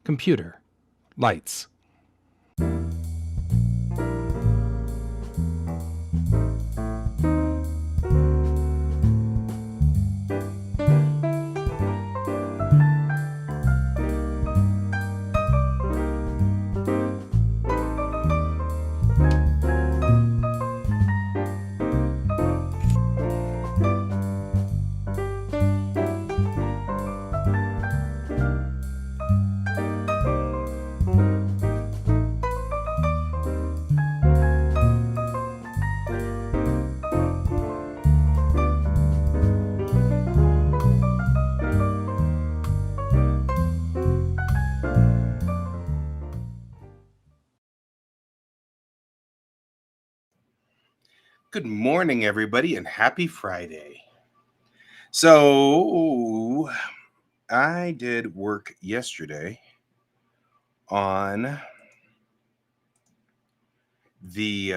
Computer. Lights. Good morning, everybody, and happy Friday. So, I did work yesterday on the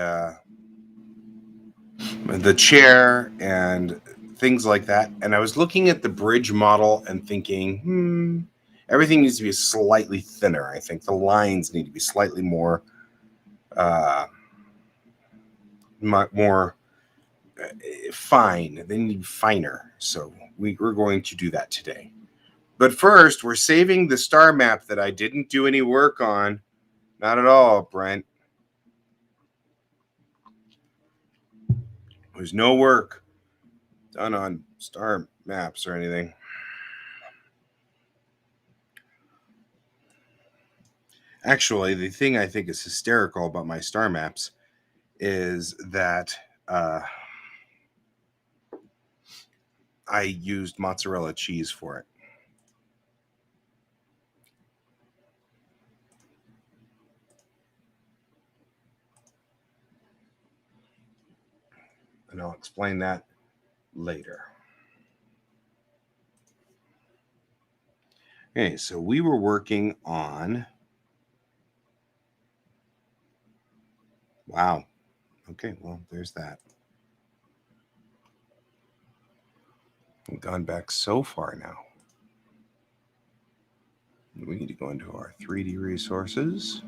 chair and things like that, and I was looking at the bridge model and thinking, everything needs to be slightly thinner. I think the lines need to be slightly more fine. They need to be finer. So we're going to do that today. But first, we're saving the star map that I didn't do any work on. Not at all, Brent. There's no work done on star maps or anything. Actually, the thing I think is hysterical about my star maps is that I used mozzarella cheese for it. And I'll explain that later. Okay, so we were working on... Wow. Okay, well, there's that. We've gone back so far now. We need to go into our 3D resources.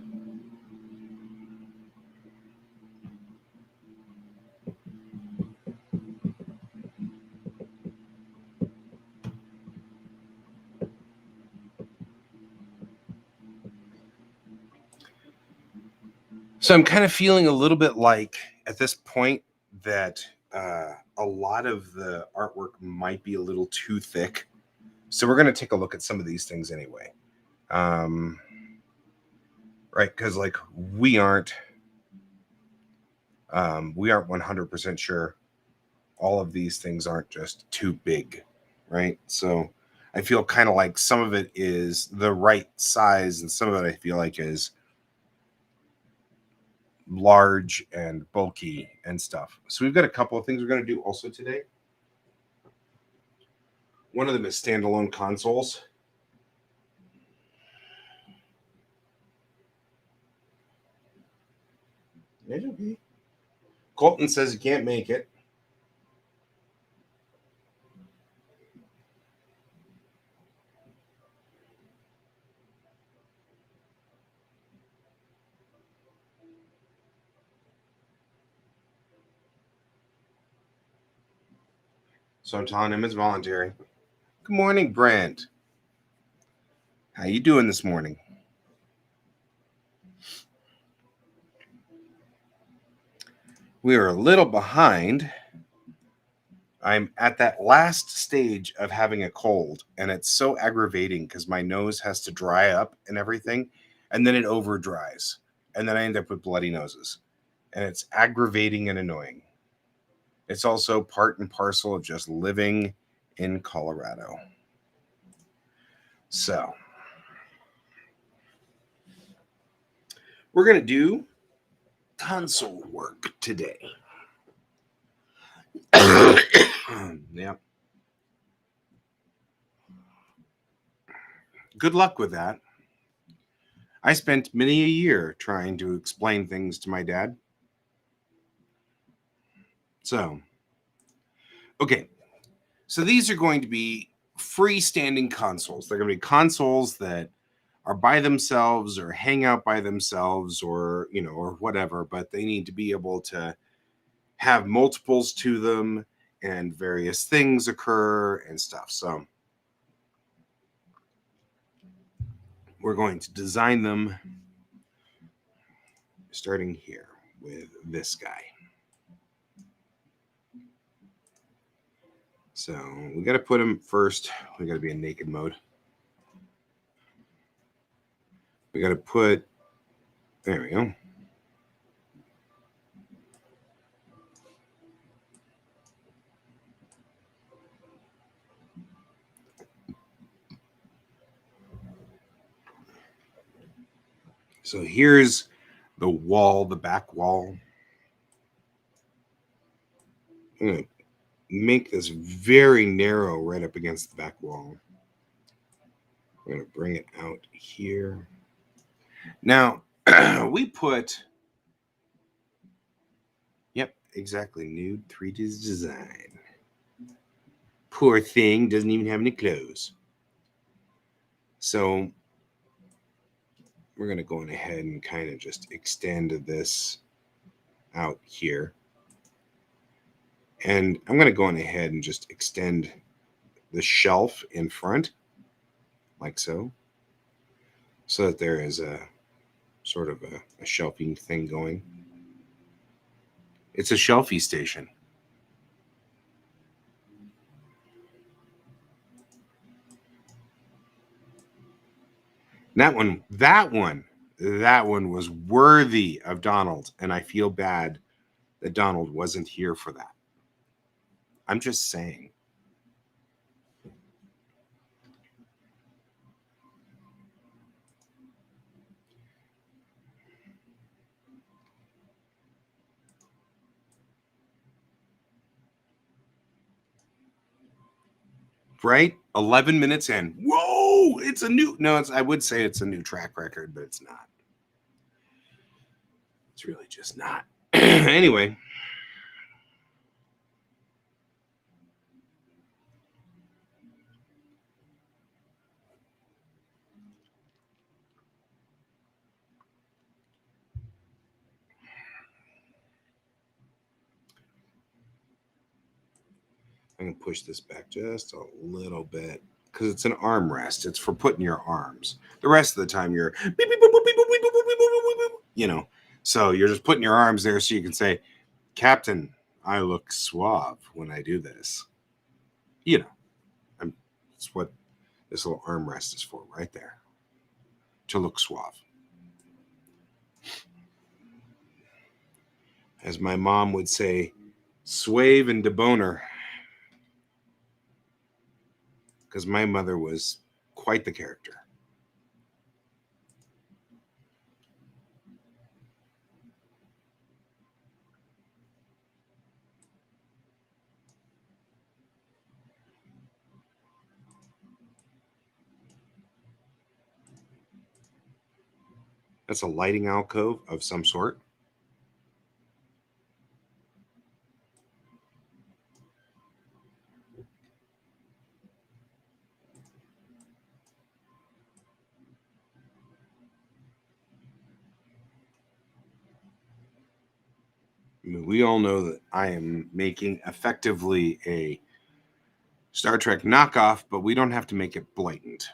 So I'm kind of feeling a little bit like at this point that a lot of the artwork might be a little too thick. So we're going to take a look at some of these things anyway. Right? Because like we aren't 100% sure all of these things aren't just too big, right? So I feel kind of like some of it is the right size and some of it I feel like is large and bulky and stuff. So we've got a couple of things we're going to do also today. One of them is standalone consoles. It's okay. Colton says he can't make it. So I'm telling him it's voluntary. Good morning, Brent. How you doing this morning? We are a little behind. I'm at that last stage of having a cold, and it's so aggravating because my nose has to dry up and everything, and then it over dries, and then I end up with bloody noses, and it's aggravating and annoying. It's also part and parcel of just living in Colorado. So we're going to do console work today. Yeah. Good luck with that. I spent many a year trying to explain things to my dad. So, okay. So these are going to be freestanding consoles. They're going to be consoles that are by themselves or hang out by themselves or, or whatever, but they need to be able to have multiples to them and various things occur and stuff. So we're going to design them starting here with this guy. So we got to put him first. We got to be in naked mode. We got to put, there we go. So here's the wall, the back wall. I'm going to make this very narrow right up against the back wall. We're going to bring it out here. Now, we put, yep, exactly, nude 3D design. Poor thing, doesn't even have any clothes. So we're going to go ahead and kind of just extend this out here. And I'm going to go ahead and just extend the shelf in front, like so that there is a sort of a shelving thing going. It's a shelfie station. That one was worthy of Donald, and I feel bad that Donald wasn't here for that. I'm just saying. Right? 11 minutes in. Whoa! It's a new, no, I would say it's a new track record, but it's not. It's really just not. Anyway. I'm going to push this back just a little bit because it's an armrest. It's for putting your arms. The rest of the time you're, so you're just putting your arms there so you can say, Captain, I look suave when I do this. That's what this little armrest is for right there, to look suave. As my mom would say, suave and deboner. Because my mother was quite the character. That's a lighting alcove of some sort. I mean, we all know that I am making effectively a Star Trek knockoff, but we don't have to make it blatant.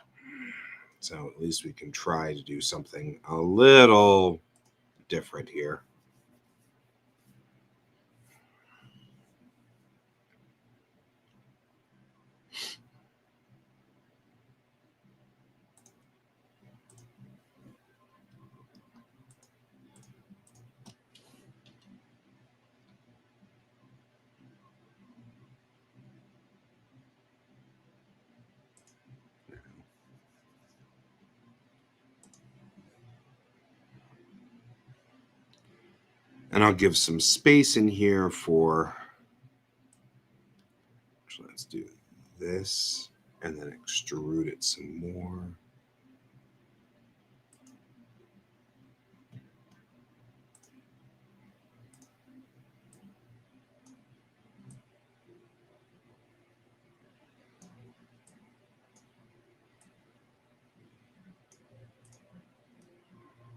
So at least we can try to do something a little different here. And I'll give some space in here for, let's do this and then extrude it some more.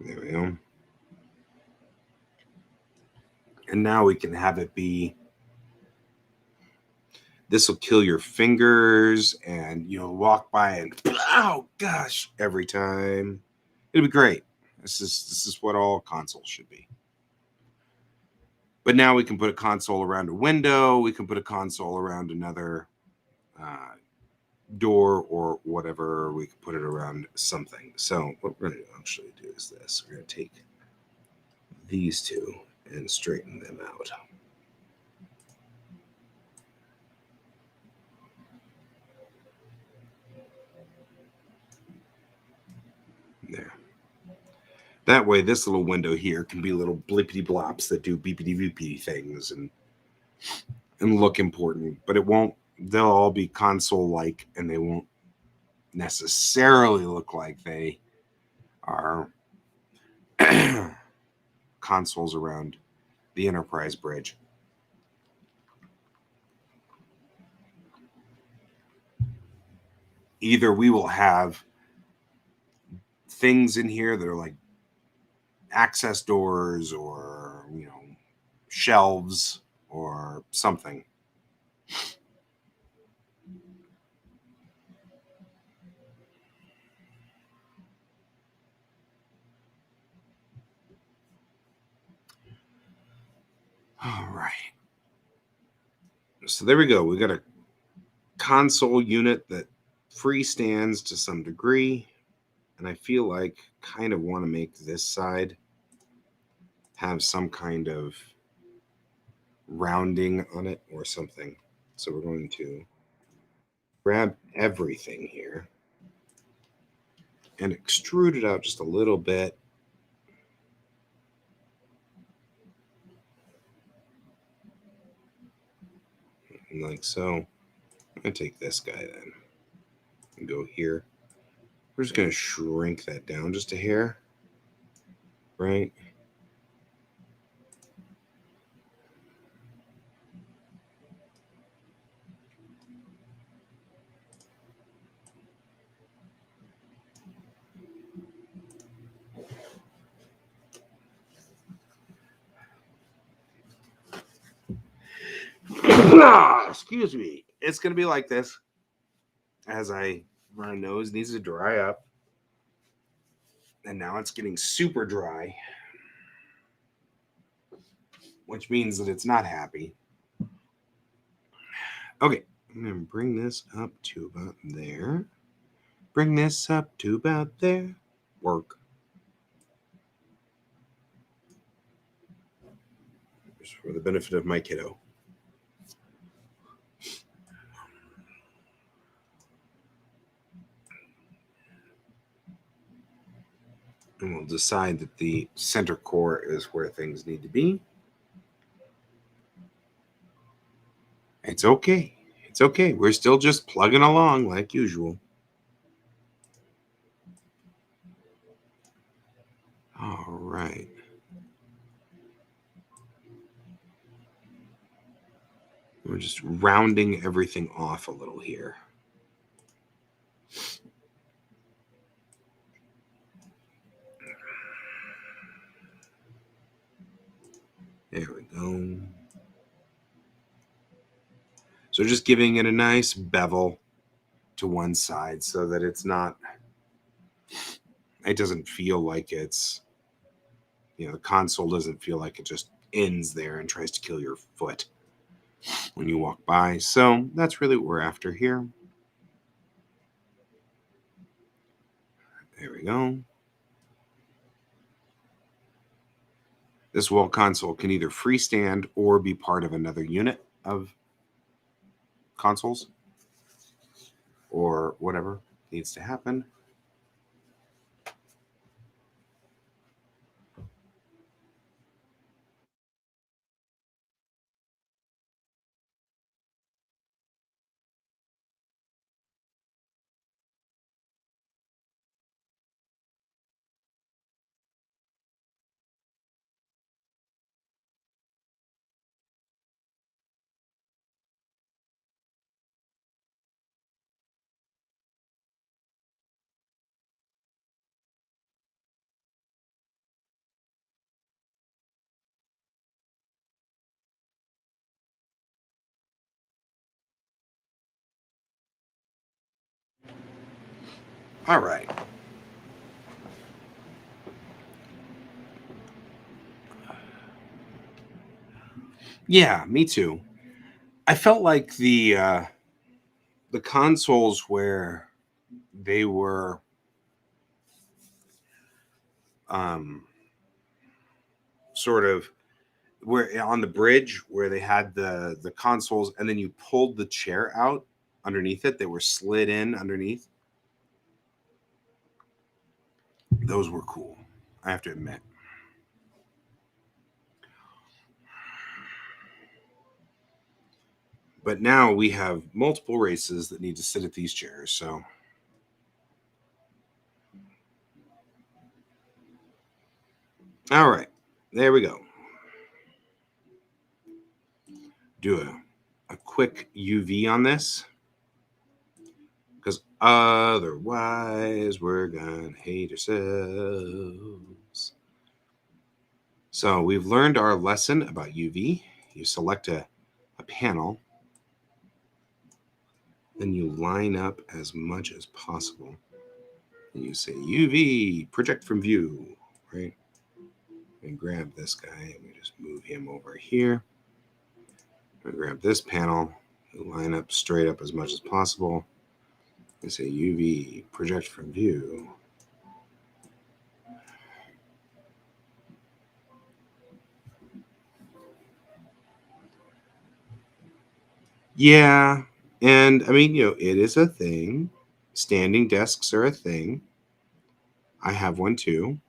There we go. And now we can have it be, this will kill your fingers and you'll walk by and oh gosh, every time. It'll be great. This is what all consoles should be. But now we can put a console around a window. We can put a console around another door or whatever. We can put it around something. So what we're going to actually do is this. We're going to take these two and straighten them out. There. That way, this little window here can be little blippity blops that do beepity boopity things and look important, but it won't. They'll all be console-like, and they won't necessarily look like they are consoles around the Enterprise bridge. Either we will have things in here that are like access doors or, shelves or something. All right. So there we go. We got a console unit that freestands to some degree. And I feel like kind of want to make this side have some kind of rounding on it or something. So we're going to grab everything here and extrude it out just a little bit. And like so. I'm going to take this guy then and go here. We're just going to shrink that down just a hair. Right? Excuse me. It's going to be like this as my nose needs to dry up. And now it's getting super dry, which means that it's not happy. Okay, I'm going to bring this up to about there. Bring this up to about there. Work. Just for the benefit of my kiddo. And we'll decide that the center core is where things need to be. It's okay. It's okay. We're still just plugging along like usual. All right. We're just rounding everything off a little here. There we go. So just giving it a nice bevel to one side so that it doesn't feel like it's, the console doesn't feel like it just ends there and tries to kill your foot when you walk by. So that's really what we're after here. There we go. This wall console can either freestand or be part of another unit of consoles or whatever needs to happen. All right. Yeah, me too. I felt like the consoles where they were um sort of where on the bridge where they had the consoles and then you pulled the chair out underneath it, they were slid in underneath. Those were cool, I have to admit. But now we have multiple races that need to sit at these chairs, so all right, there we go. Do a quick UV on this because otherwise we're gonna hate ourselves. So we've learned our lesson about UV. You select a panel, then you line up as much as possible. And you say UV, project from view, right? And grab this guy and we just move him over here. And grab this panel, line up straight up as much as possible. And say UV, project from view. Yeah. And I mean, it is a thing. Standing desks are a thing. I have one too.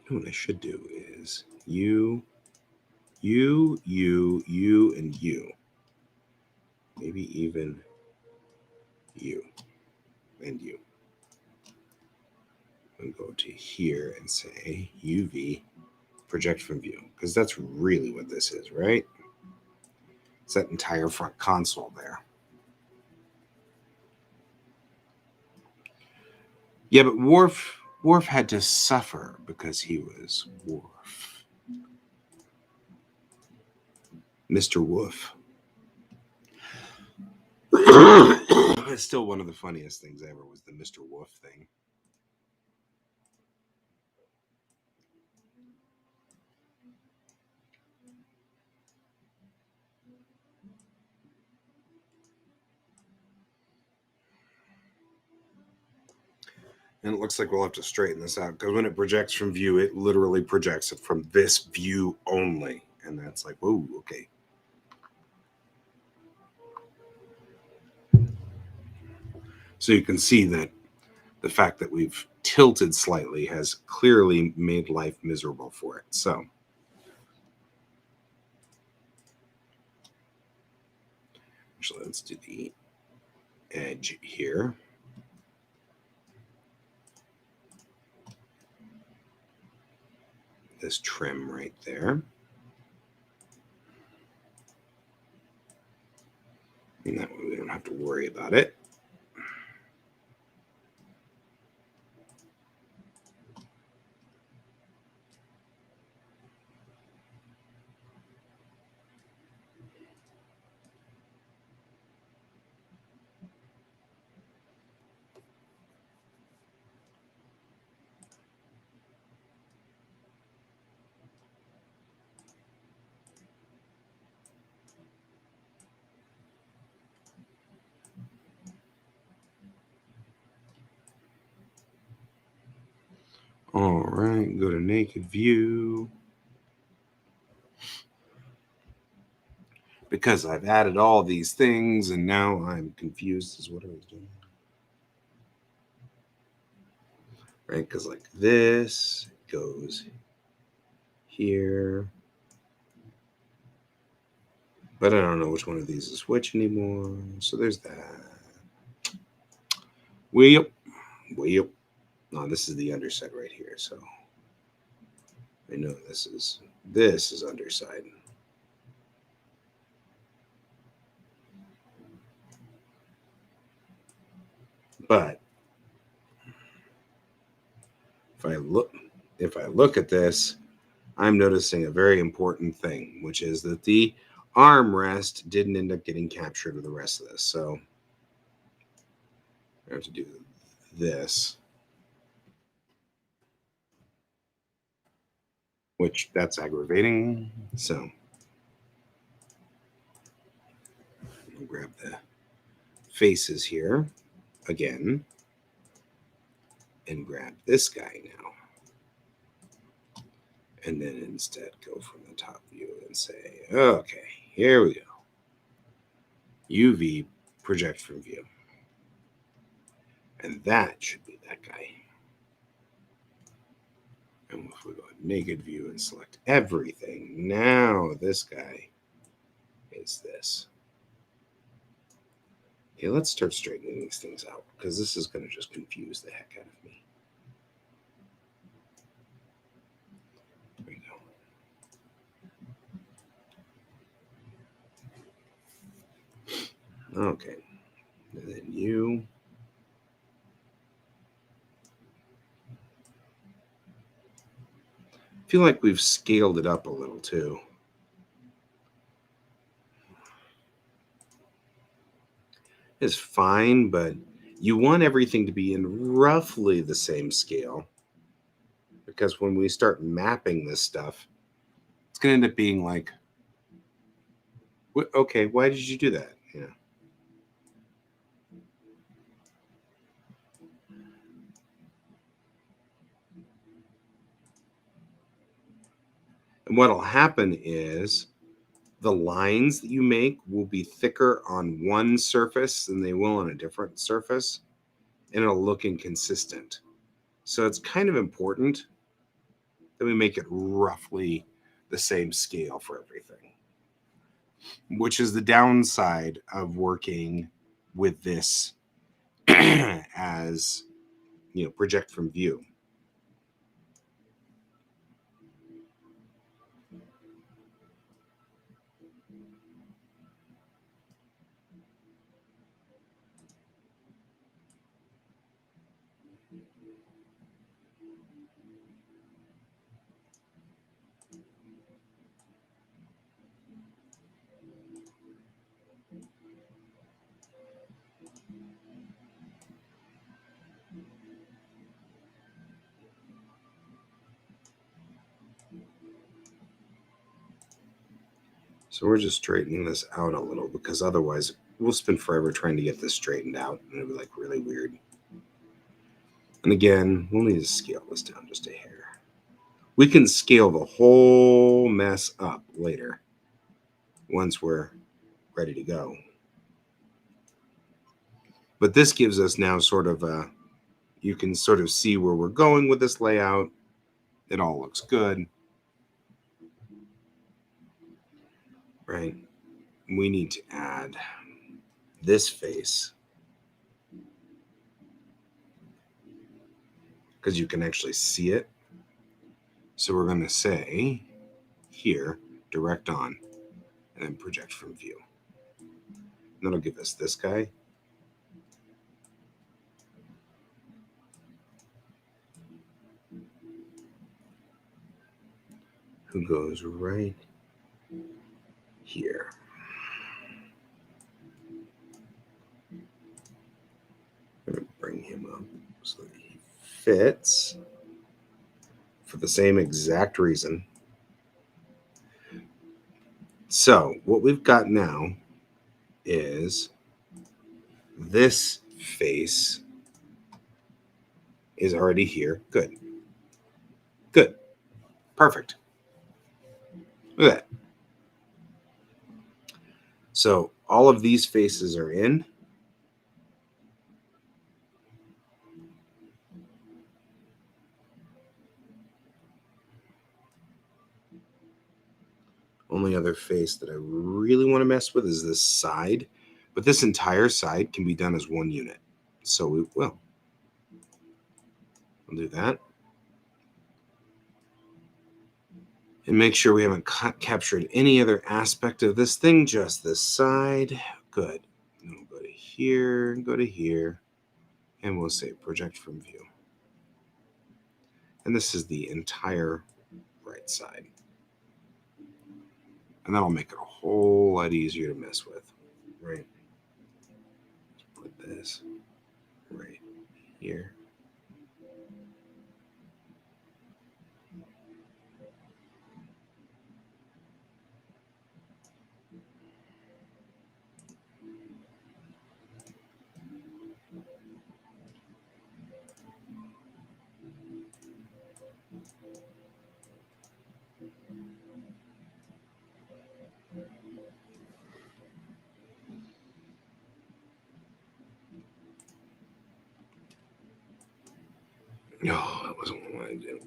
You know what I should do is you, and you. Maybe even you and you. And go to here and say UV, project from view, because that's really what this is, right? It's that entire front console there. Yeah, but Worf had to suffer because he was Worf. Mr. Wolf. It's still one of the funniest things ever was the Mr. Wolf thing. And it looks like we'll have to straighten this out because when it projects from view, it literally projects it from this view only. And that's like, whoa, okay. So you can see that the fact that we've tilted slightly has clearly made life miserable for it. So actually, let's do the edge here. This trim right there. And that way we don't have to worry about it. All right, go to naked view. Because I've added all these things and now I'm confused as what I was doing. Right, because like this goes here. But I don't know which one of these is which anymore. So there's that. Well, no, this is the underside right here. So I know this is underside. But if I look, if I look at this, I'm noticing a very important thing, which is that the armrest didn't end up getting captured with the rest of this. So I have to do this, which that's aggravating. So I'll grab the faces here again and grab this guy now. And then instead go from the top view and say, okay, here we go. UV, project from view. And that should be that guy. And if we go naked view and select everything, now this guy is this. Okay, let's start straightening these things out because this is going to just confuse the heck out of me. There we go. Okay. And then you. I feel like we've scaled it up a little too. It's fine, but you want everything to be in roughly the same scale because when we start mapping this stuff, it's going to end up being like, okay, why did you do that? Yeah. And what'll happen is the lines that you make will be thicker on one surface than they will on a different surface, and it'll look inconsistent. So it's kind of important that we make it roughly the same scale for everything, which is the downside of working with this as, project from view. So we're just straightening this out a little because otherwise we'll spend forever trying to get this straightened out and it'll be like really weird. And again, we'll need to scale this down just a hair. We can scale the whole mess up later once we're ready to go. But this gives us now sort of you can sort of see where we're going with this layout. It all looks good. Right? We need to add this face because you can actually see it. So we're going to say here, direct on, and then project from view. And that'll give us this guy. Who goes right here. I'm going to bring him up so that he fits for the same exact reason. So what we've got now is this face is already here. Good. Good. Perfect. Look at that. So all of these faces are in. Only other face that I really want to mess with is this side, but this entire side can be done as one unit. So we will. I'll do that. And make sure we haven't captured any other aspect of this thing, just this side. Good. And we'll go to here, and go to here, and we'll say project from view. And this is the entire right side. And that'll make it a whole lot easier to mess with, right? Let's put this right here. No, that wasn't what I wanted to do.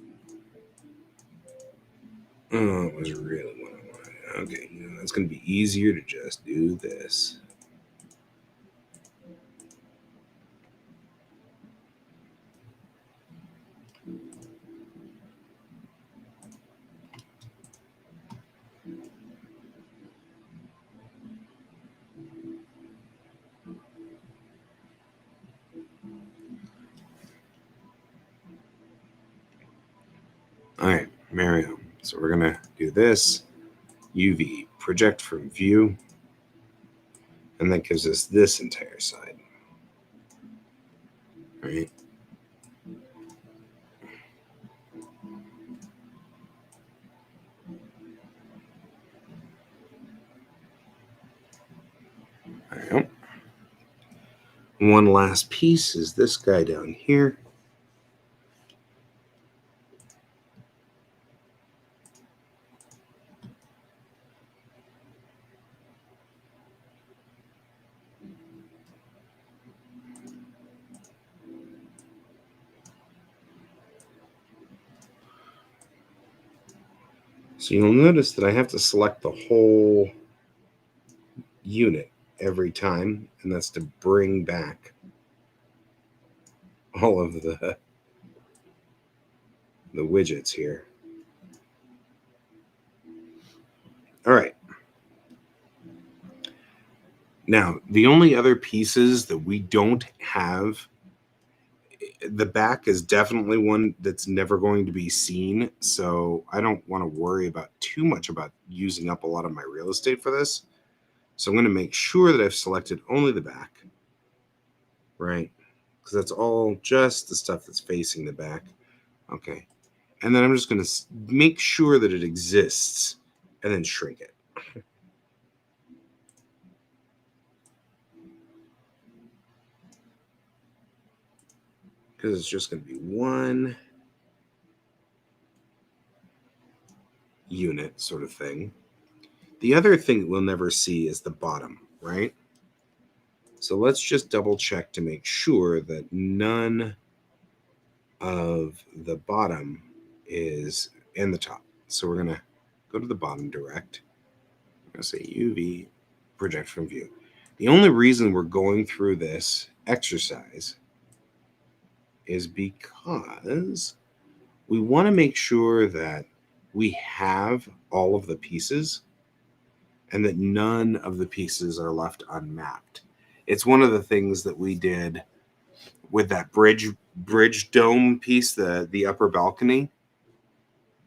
Oh, it was really what I wanted. Okay, that's going to be easier to just do this. All right, Mario. So we're going to do this. UV, project from view. And that gives us this entire side. Right? All right. One last piece is this guy down here. So you'll notice that I have to select the whole unit every time, and that's to bring back all of the widgets here. All right. Now, the only other pieces that we don't have, the back is definitely one that's never going to be seen. So I don't want to worry about too much about using up a lot of my real estate for this. So I'm going to make sure that I've selected only the back, right? Because that's all just the stuff that's facing the back. Okay. And then I'm just going to make sure that it exists and then shrink it. Because it's just going to be one unit sort of thing. The other thing that we'll never see is the bottom, right? So let's just double check to make sure that none of the bottom is in the top. So we're going to go to the bottom direct. I'm going to say UV, project from view. The only reason we're going through this exercise is because we want to make sure that we have all of the pieces and that none of the pieces are left unmapped. It's one of the things that we did with that bridge dome piece, the upper balcony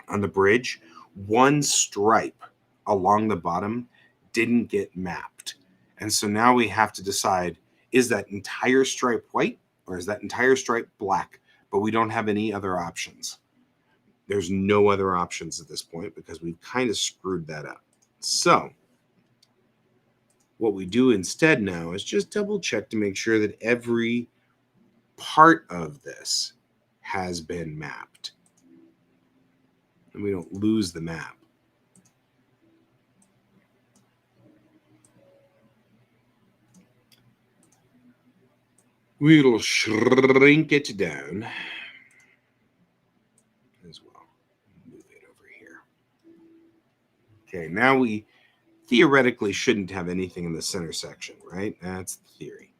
on the bridge. One stripe along the bottom didn't get mapped. And so now we have to decide, is that entire stripe white or is that entire stripe black? But we don't have any other options. There's no other options at this point because we've kind of screwed that up. So what we do instead now is just double check to make sure that every part of this has been mapped and we don't lose the map. We'll shrink it down as well. Move it over here. Okay, now we theoretically shouldn't have anything in the center section, right? That's the theory.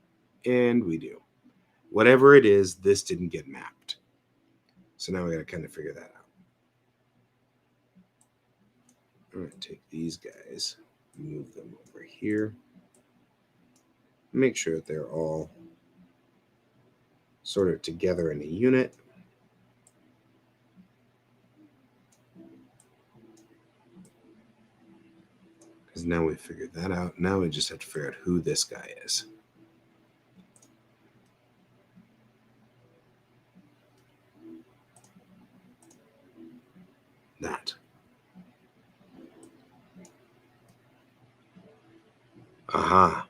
And we do. Whatever it is, this didn't get mapped. So now we got to kind of figure that out. I'm going to take these guys, move them over here, make sure that they're all sort of together in a unit. Because now we figured that out. Now we just have to figure out who this guy is. That. Aha.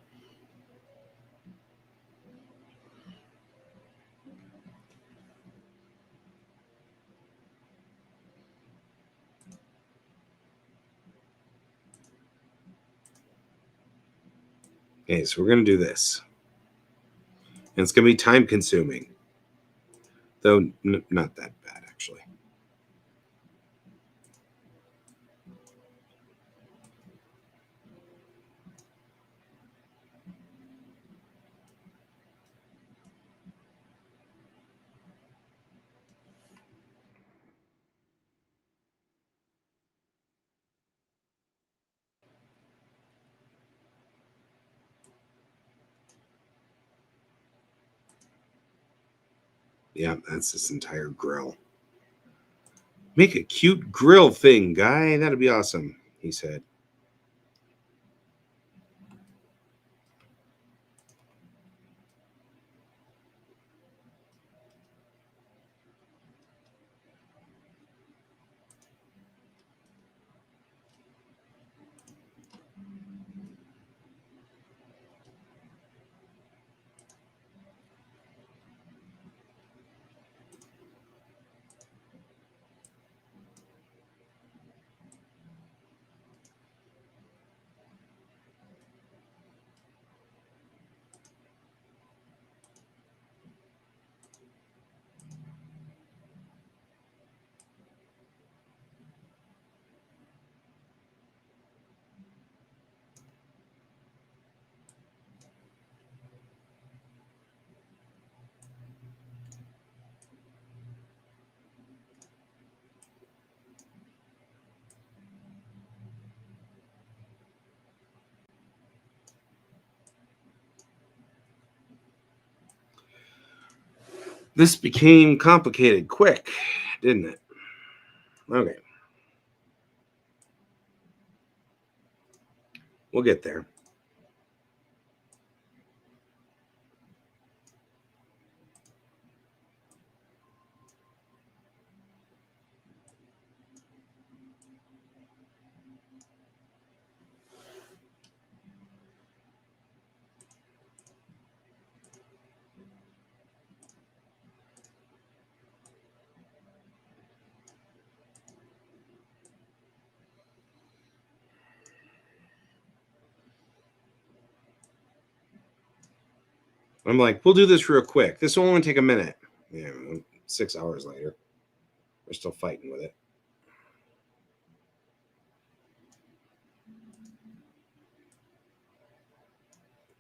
Okay, so we're going to do this. And it's going to be time consuming. Though not that bad, actually. Yeah, that's this entire grill. Make a cute grill thing, guy. That'd be awesome, he said. This became complicated quick, didn't it? Okay. We'll get there. I'm like, we'll do this real quick. This will only take a minute. Yeah, 6 hours later, we're still fighting with it.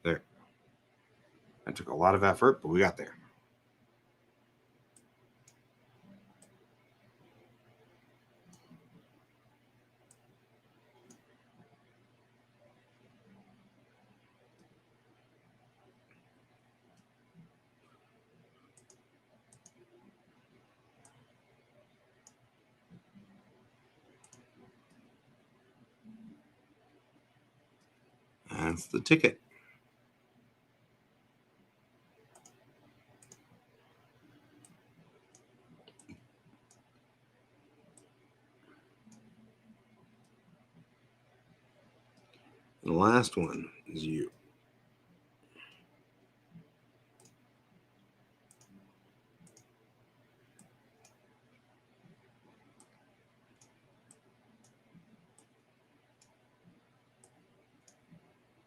There. That took a lot of effort, but we got there. That's the ticket. And the last one is you.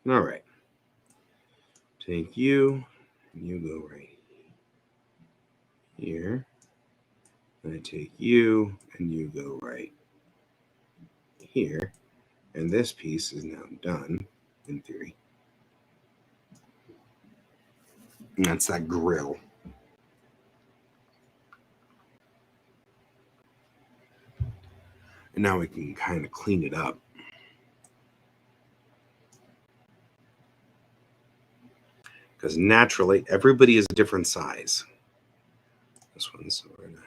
All right. Take you, and you go right here. And I take you, and you go right here. And this piece is now done, in theory. And that's that grill. And now we can kind of clean it up. Because naturally, everybody is a different size. This one's so we're gonna.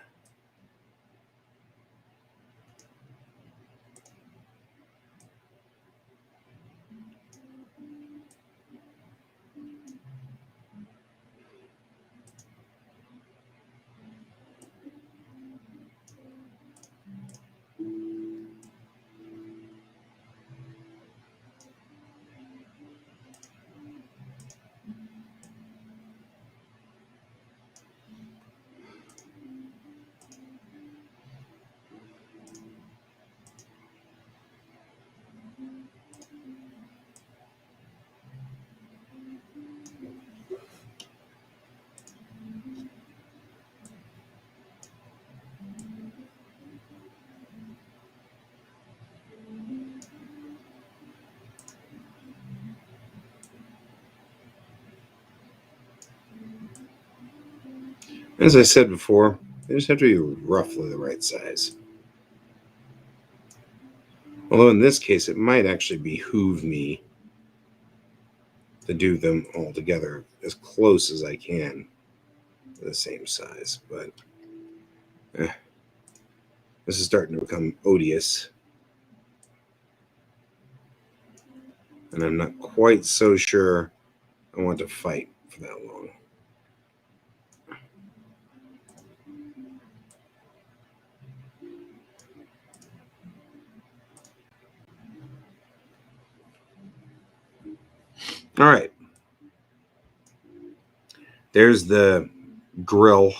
As I said before, they just have to be roughly the right size. Although in this case, it might actually behoove me to do them all together as close as I can to the same size. But this is starting to become odious. And I'm not quite so sure I want to fight for that long. All right. There's the grill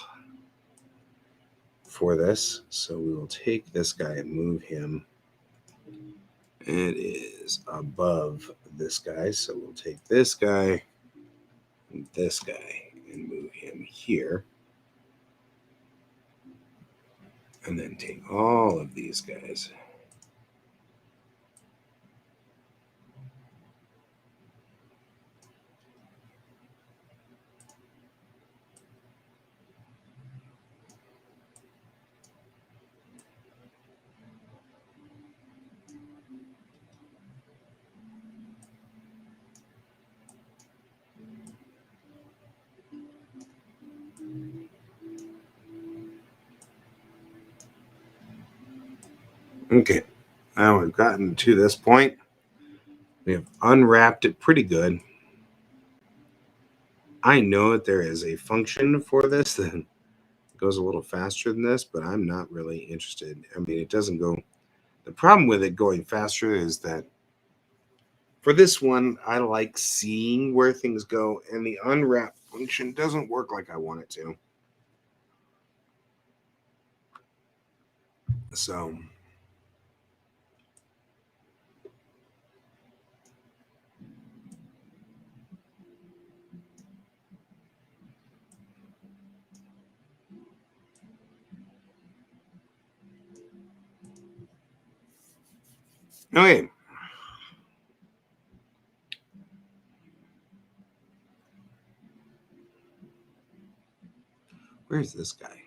for this. So we will take this guy and move him. It is above this guy. So we'll take this guy and this guy and move him here. And then take all of these guys. Okay, now we've gotten to this point. We have unwrapped it pretty good. I know that there is a function for this that goes a little faster than this, but I'm not really interested. I mean, it doesn't go. The problem with it going faster is that for this one, I like seeing where things go, and the unwrap function doesn't work like I want it to. So, okay. Where's this guy?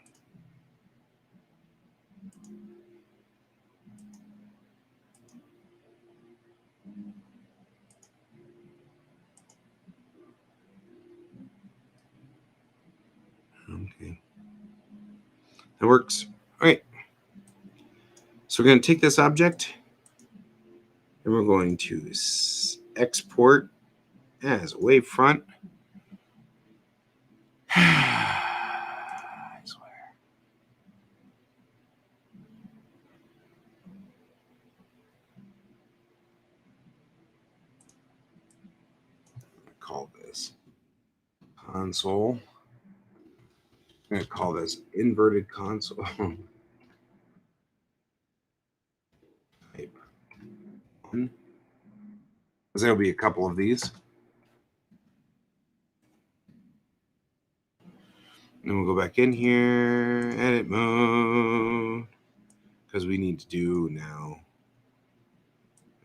Okay. That works. All right. So we're going to take this object and we're going to export as wavefront. I swear. Call this console. I'm going to call this inverted console. Type 1. Because there'll be a couple of these. And we'll go back in here, edit mode, because we need to do now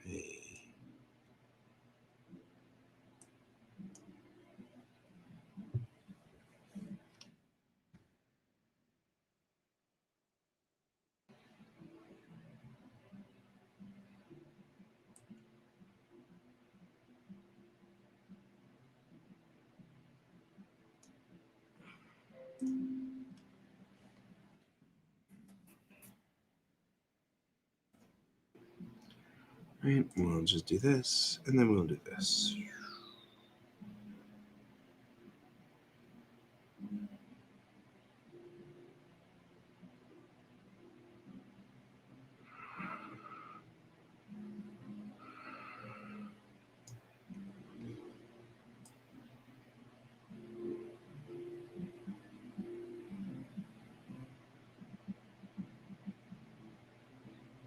a right, we'll just do this, and then we'll do this.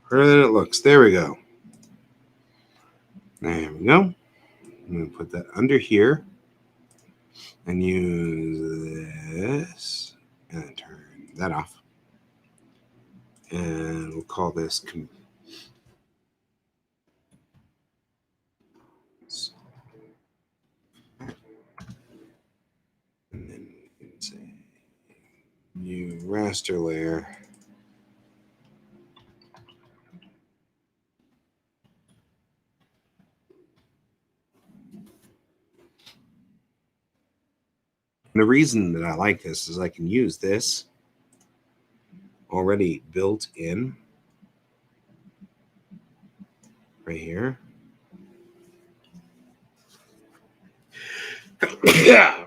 Better than it looks. There we go. There we go. I'm going to put that under here and use this and then turn that off. And we'll call this and then say raster layer. And the reason that I like this is I can use this already built in right here. Yeah.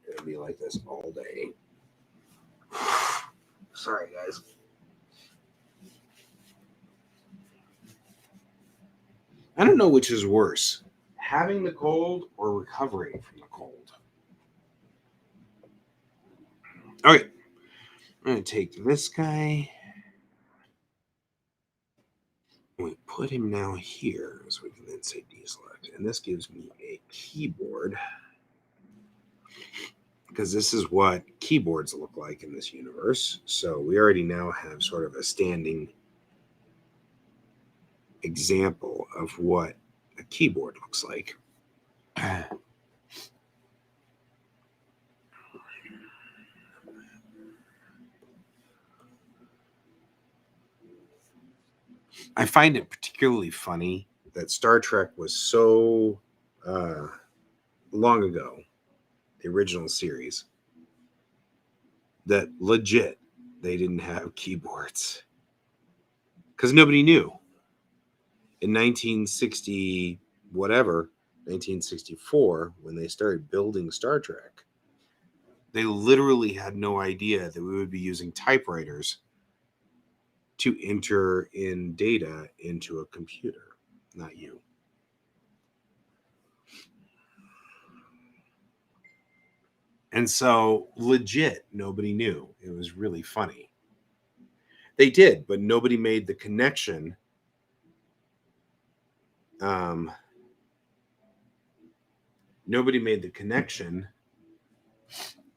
It'll be like this all day. Sorry, guys. I don't know which is worse, having the cold or recovering from the cold. Okay, I'm going to take this guy. We put him now here, so we can then say deselect. And this gives me a keyboard, because this is what keyboards look like in this universe. So we already now have sort of a standing example of what a keyboard looks like. I find it particularly funny that Star Trek was so long ago, the original series, that legit they didn't have keyboards because nobody knew. In 1960, whatever, 1964, when they started building Star Trek, they literally had no idea that we would be using typewriters to enter in data into a computer. Not you. And so, legit, nobody knew. It was really funny. They did, but nobody made the connection. Nobody made the connection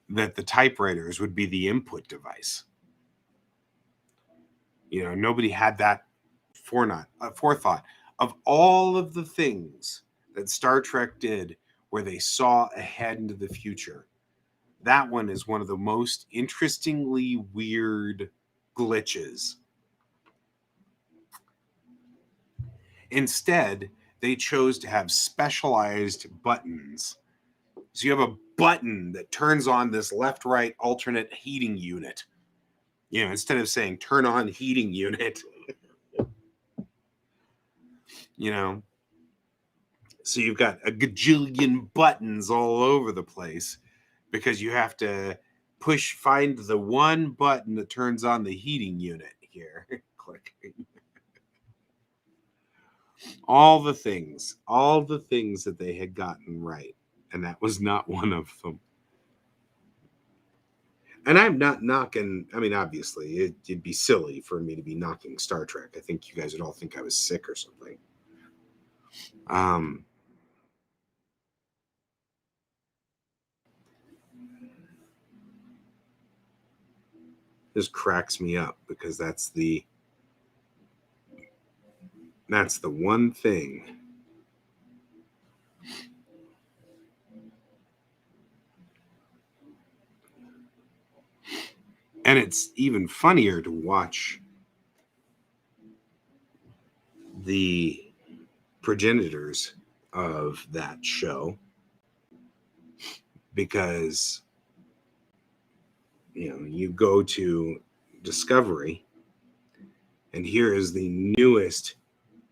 that the typewriters would be the input device. You know, nobody had that forethought of all of the things that Star Trek did where they saw ahead into the future. That one is one of the most interestingly weird glitches. Instead, they chose to have specialized buttons. So you have a button that turns on this left-right alternate heating unit. You know, instead of saying turn on heating unit, you know. So you've got a gajillion buttons all over the place because you have to find the one button that turns on the heating unit here. Click. All the things that they had gotten right. And that was not one of them. And I'm not knocking, I mean, obviously, it'd be silly for me to be knocking Star Trek. I think you guys would all think I was sick or something. This cracks me up because that's the one thing. And it's even funnier to watch the progenitors of that show because, you know, you go to Discovery and here is the newest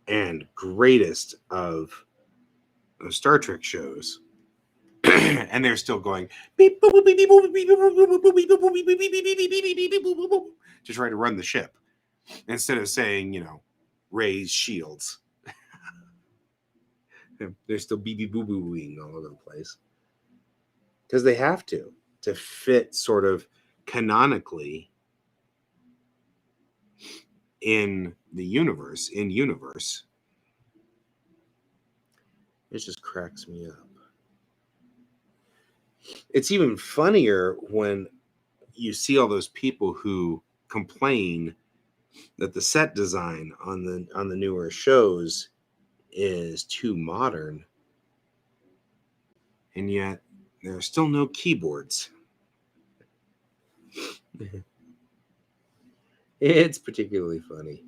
and greatest of Star Trek shows. And they're still going to try to run the ship instead of saying, you know, raise shields. They're still beep beep boo booing all over the place because they have to fit sort of canonically in the universe. It just cracks me up. It's even funnier when you see all those people who complain that the set design on the newer shows is too modern, and yet there are still no keyboards. It's particularly funny.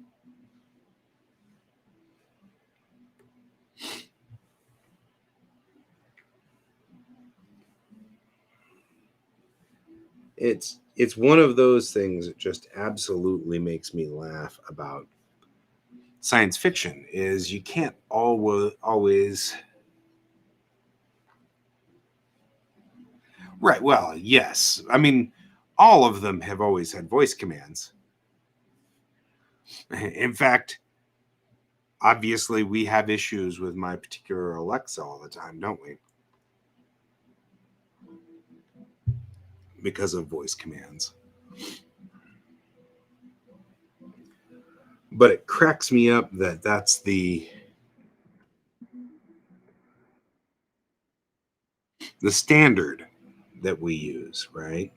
It's one of those things that just absolutely makes me laugh about science fiction is you can't always right. Well, yes. I mean, all of them have always had voice commands. In fact, obviously, we have issues with my particular Alexa all the time, don't we? Because of voice commands. But it cracks me up that that's the standard that we use, right?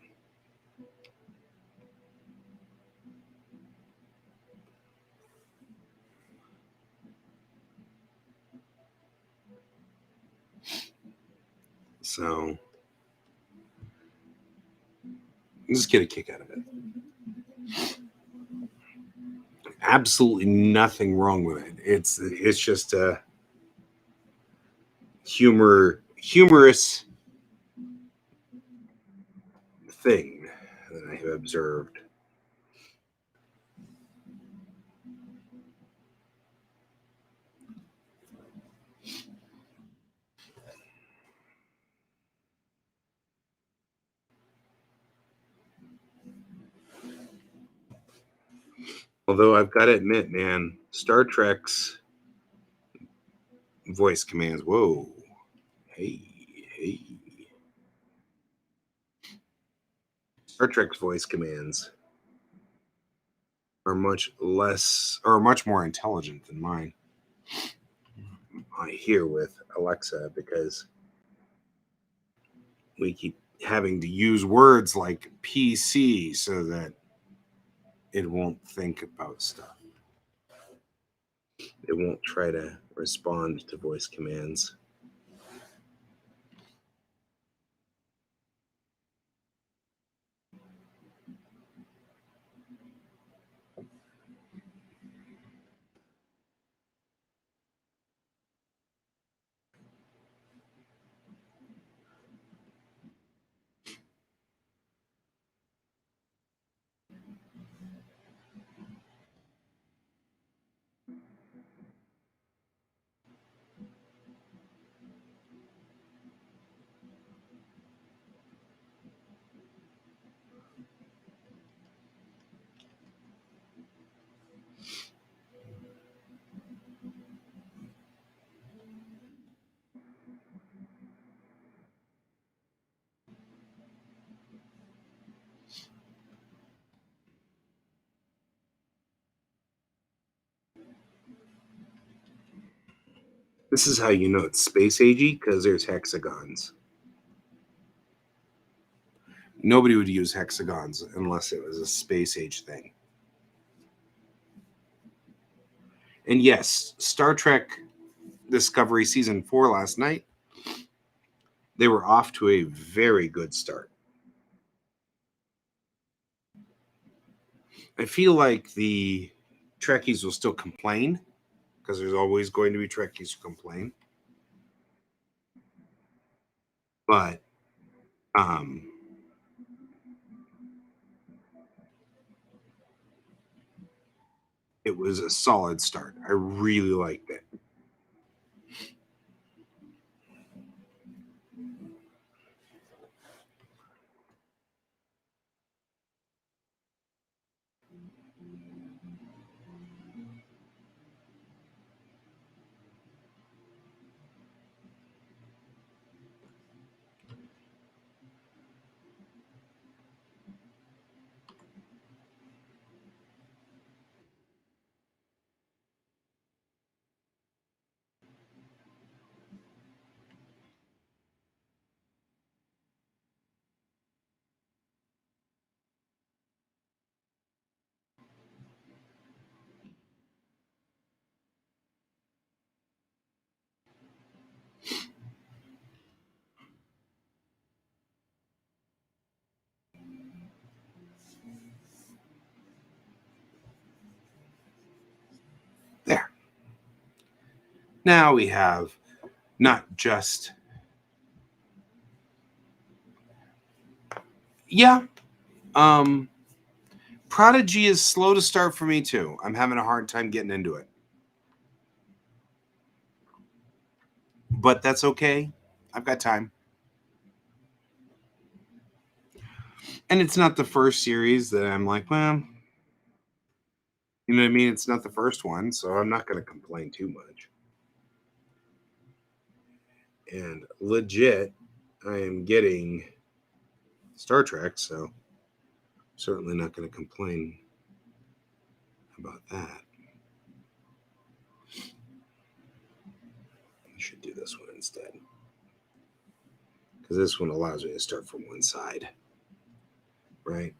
So just get a kick out of it. Absolutely nothing wrong with it. It's just a humorous thing that I have observed. Although I've got to admit, man, Star Trek's voice commands. Whoa, hey, hey. Star Trek's voice commands are much less or much more intelligent than mine. I hear with Alexa because we keep having to use words like PC so that it won't think about stuff. It won't try to respond to voice commands. This is how you know it's space agey because there's hexagons. Nobody would use hexagons unless it was a space age thing. And yes, Star Trek Discovery season 4 last night, they were off to a very good start. I feel like the Trekkies will still complain because there's always going to be Trekkies who complain. But um, it was a solid start. I really liked it. Now we have not just, yeah, Prodigy is slow to start for me too. I'm having a hard time getting into it. But that's okay. I've got time. And it's not the first series that I'm like, well, you know what I mean? It's not the first one, so I'm not going to complain too much. And legit, I am getting Star Trek, so certainly not going to complain about that. I should do this one instead. Because this one allows me to start from one side. Right?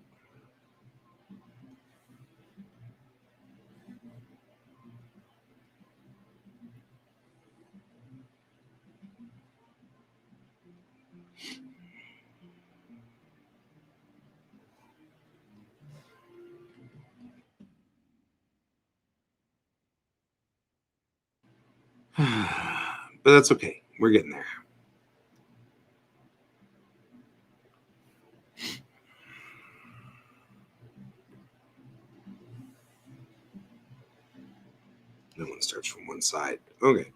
But that's okay. We're getting there. No one starts from one side. Okay.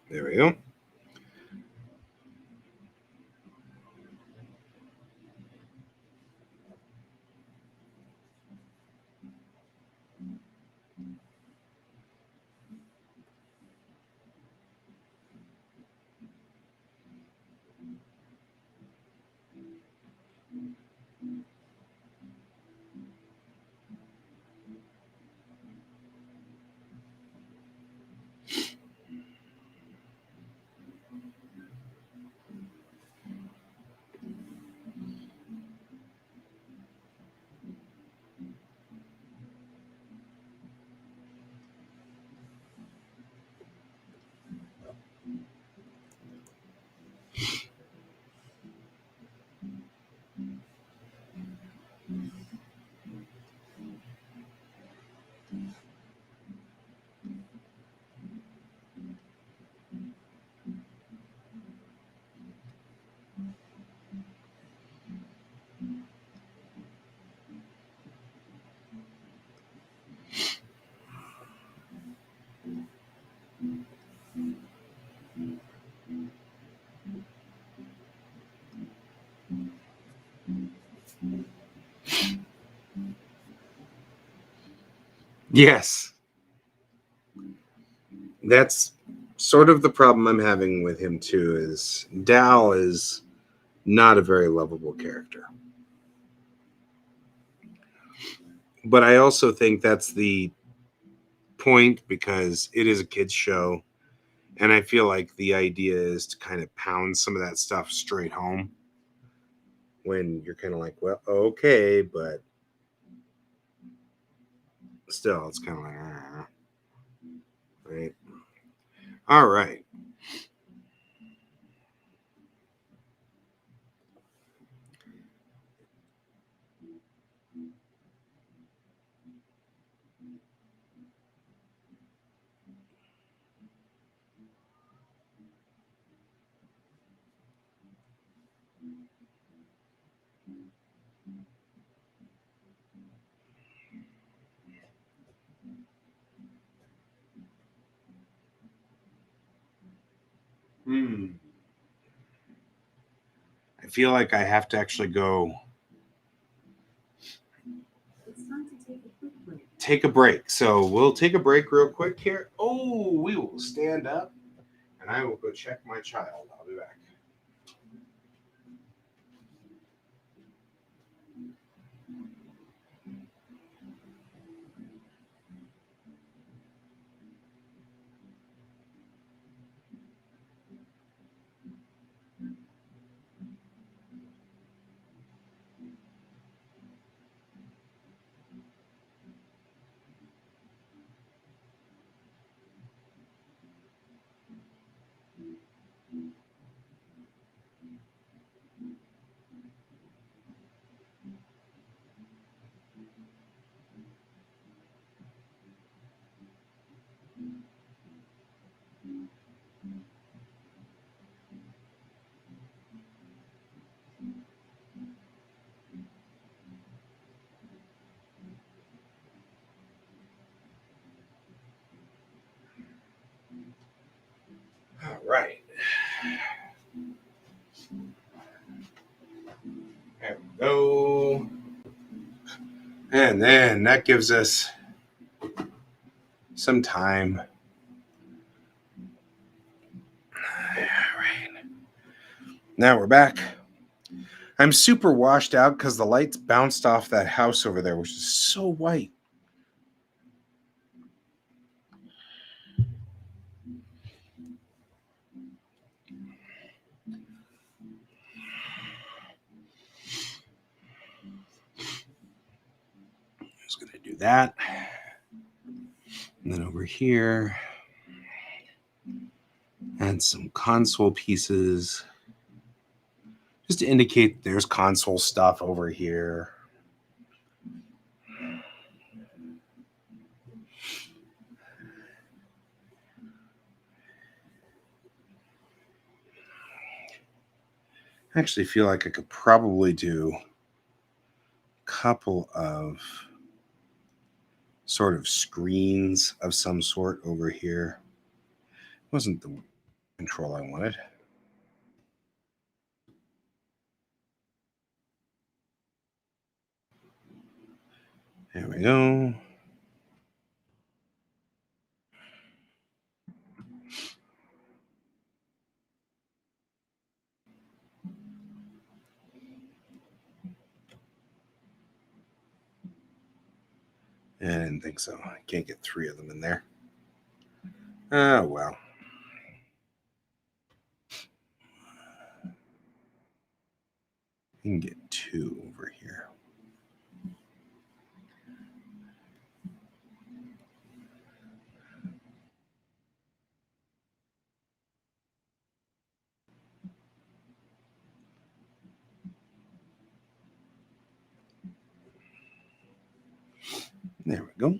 There we go. Yes. That's sort of the problem I'm having with him too is Dal is not a very lovable character. But I also think that's the point because it is a kids show and I feel like the idea is to kind of pound some of that stuff straight home when you're kind of like, well, okay, but still it's kind of like, right? All right. I feel like I have to actually go take a break. So we'll take a break real quick here. Oh, we will stand up and I will go check my child. I'll be back. right. There we go. And then that gives us some time. All right. Now we're back. I'm super washed out because the lights bounced off that house over there, which is so white. Just going to do that. And then over here, add some console pieces just to indicate there's console stuff over here. I actually feel like I could probably do a couple of sort of screens of some sort over here. Wasn't the control I wanted. There we go. I didn't think so. I can't get 3 of them in there. Oh, well. You can get 2 over here. There we go.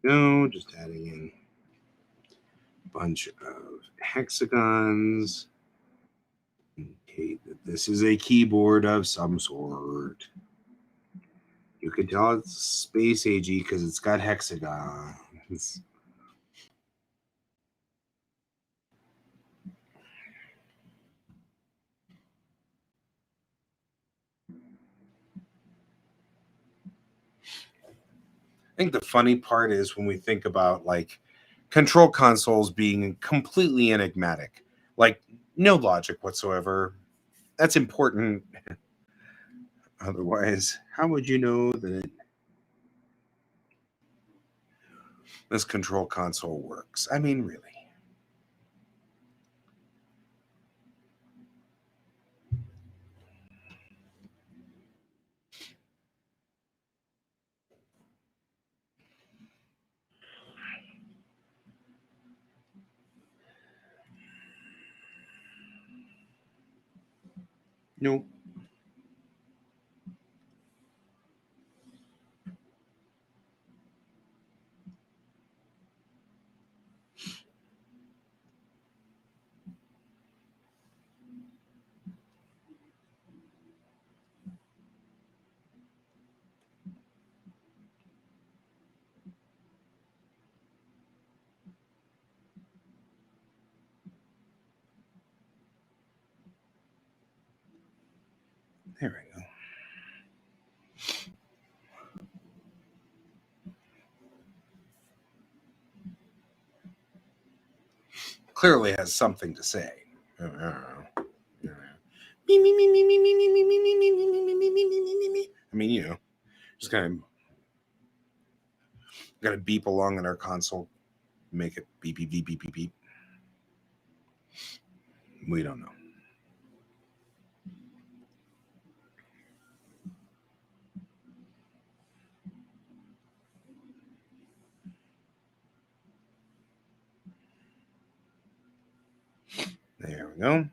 No, just adding in a bunch of hexagons. Indicate that this is a keyboard of some sort. You can tell it's Space AG because it's got hexagons. I think the funny part is when we think about like control consoles being completely enigmatic, like no logic whatsoever. That's important. Otherwise, how would you know that this control console works? I mean, really. Nope. There we go. clearly has something to say. I don't know. Me, me, me, me, me, me, me, me, me, me, me, me, me, me, me, me, me. I mean, you know, just kind of got to beep along in our console, make it beep, beep, beep, beep, beep, beep. We don't know. There we go.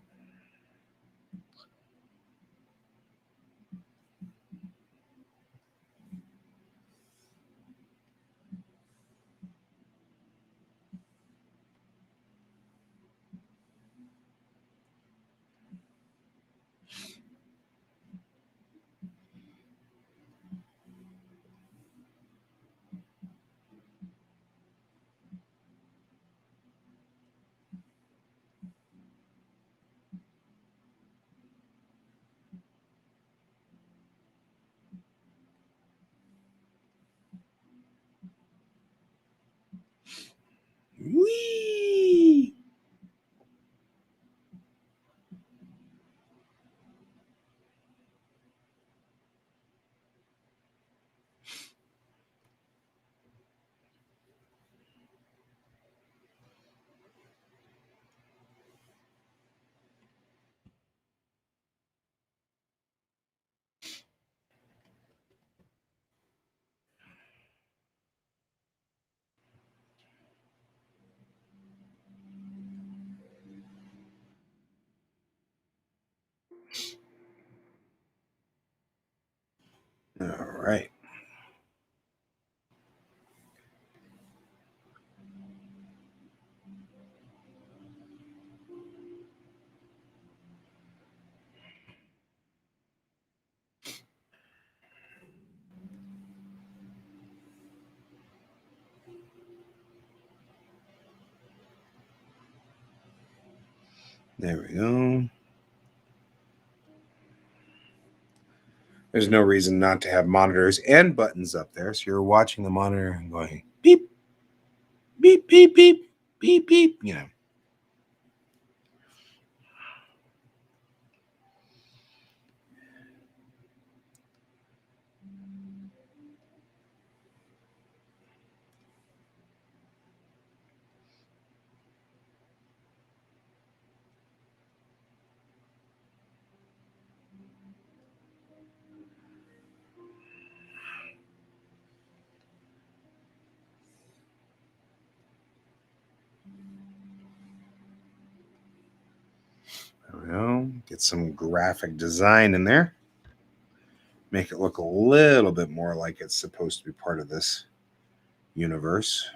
Whee! All right. There we go. There's no reason not to have monitors and buttons up there. So you're watching the monitor and going beep, beep, beep, beep, beep, beep. You know. There we go. Get some graphic design in there. Make it look a little bit more like it's supposed to be part of this universe.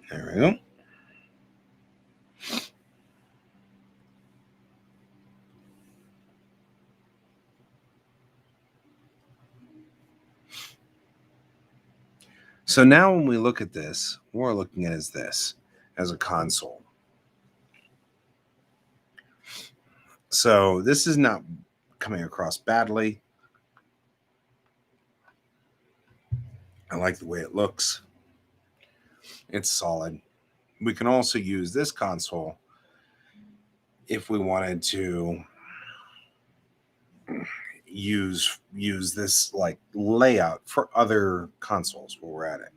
There we go. So now when we look at this, what we're looking at is this as a console. So this is not coming across badly. I like the way it looks. It's solid. We can also use this console if we wanted to use this like layout for other consoles while we're at it.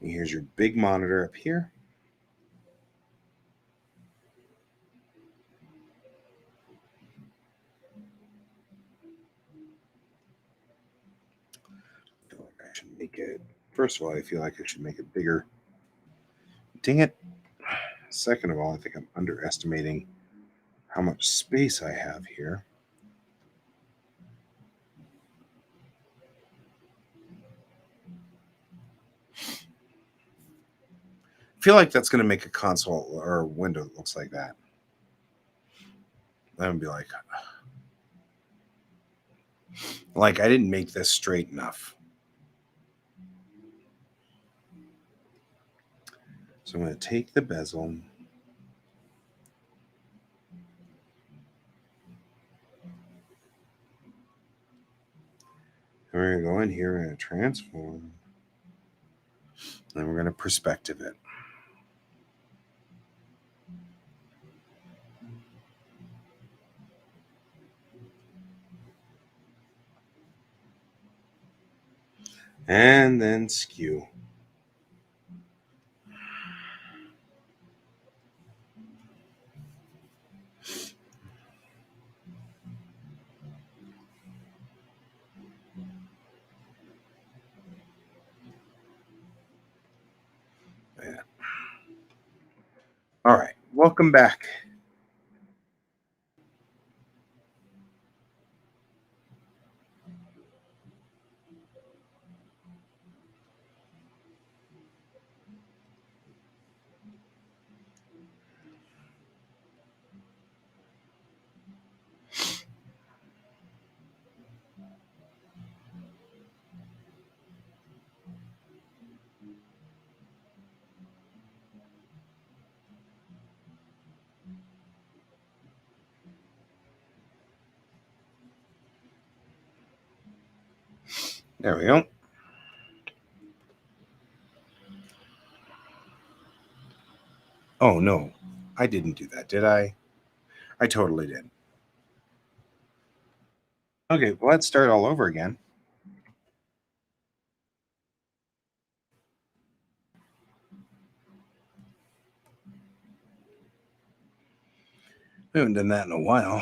And here's your big monitor up here. I feel like I should make it. First of all, I feel like I should make it bigger. Dang it. Second of all, I think I'm underestimating how much space I have here. I feel like that's going to make a console or a window that looks like that. I'm going to be like I didn't make this straight enough. So I'm going to take the bezel. And we're going to go in here and transform. And we're going to perspective it. And then skew. Yeah. All right, welcome back. There we go. Oh, no. I didn't do that, did I? I totally did. Okay, well, let's start all over again. We haven't done that in a while.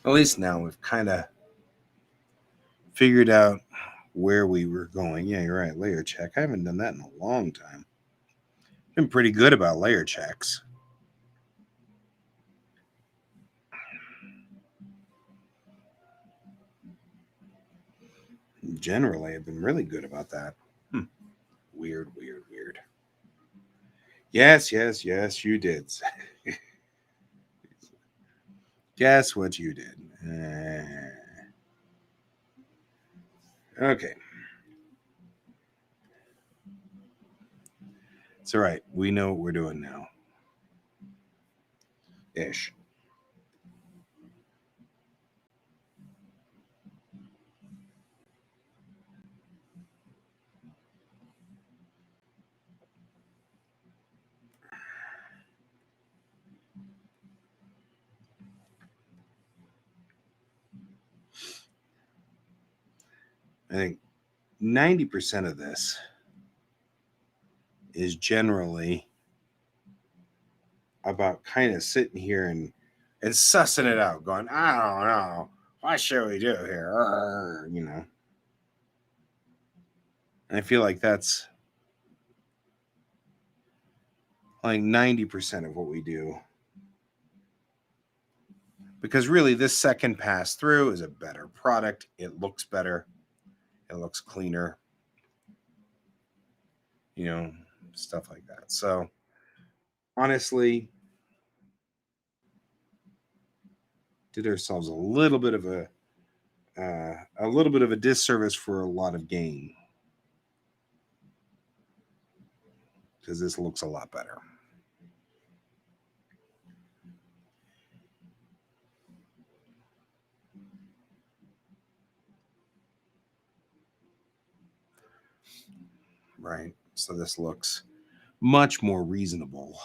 At least now we've kind of figured out where we were going. Yeah, you're right. Layer check. I haven't done that in a long time. Been pretty good about layer checks. Generally, I've been really good about that. Weird. Yes, you did. Guess what you did. Okay. It's all right. We know what we're doing now. Ish. I think 90% of this is generally about kind of sitting here and sussing it out, going, I don't know. What should we do here? You know. And I feel like that's like 90% of what we do. Because really, this second pass through is a better product. It looks better. It looks cleaner. You know, stuff like that. So honestly, did ourselves a little bit of a disservice for a lot of gain, because this looks a lot better. Right. So this looks much more reasonable.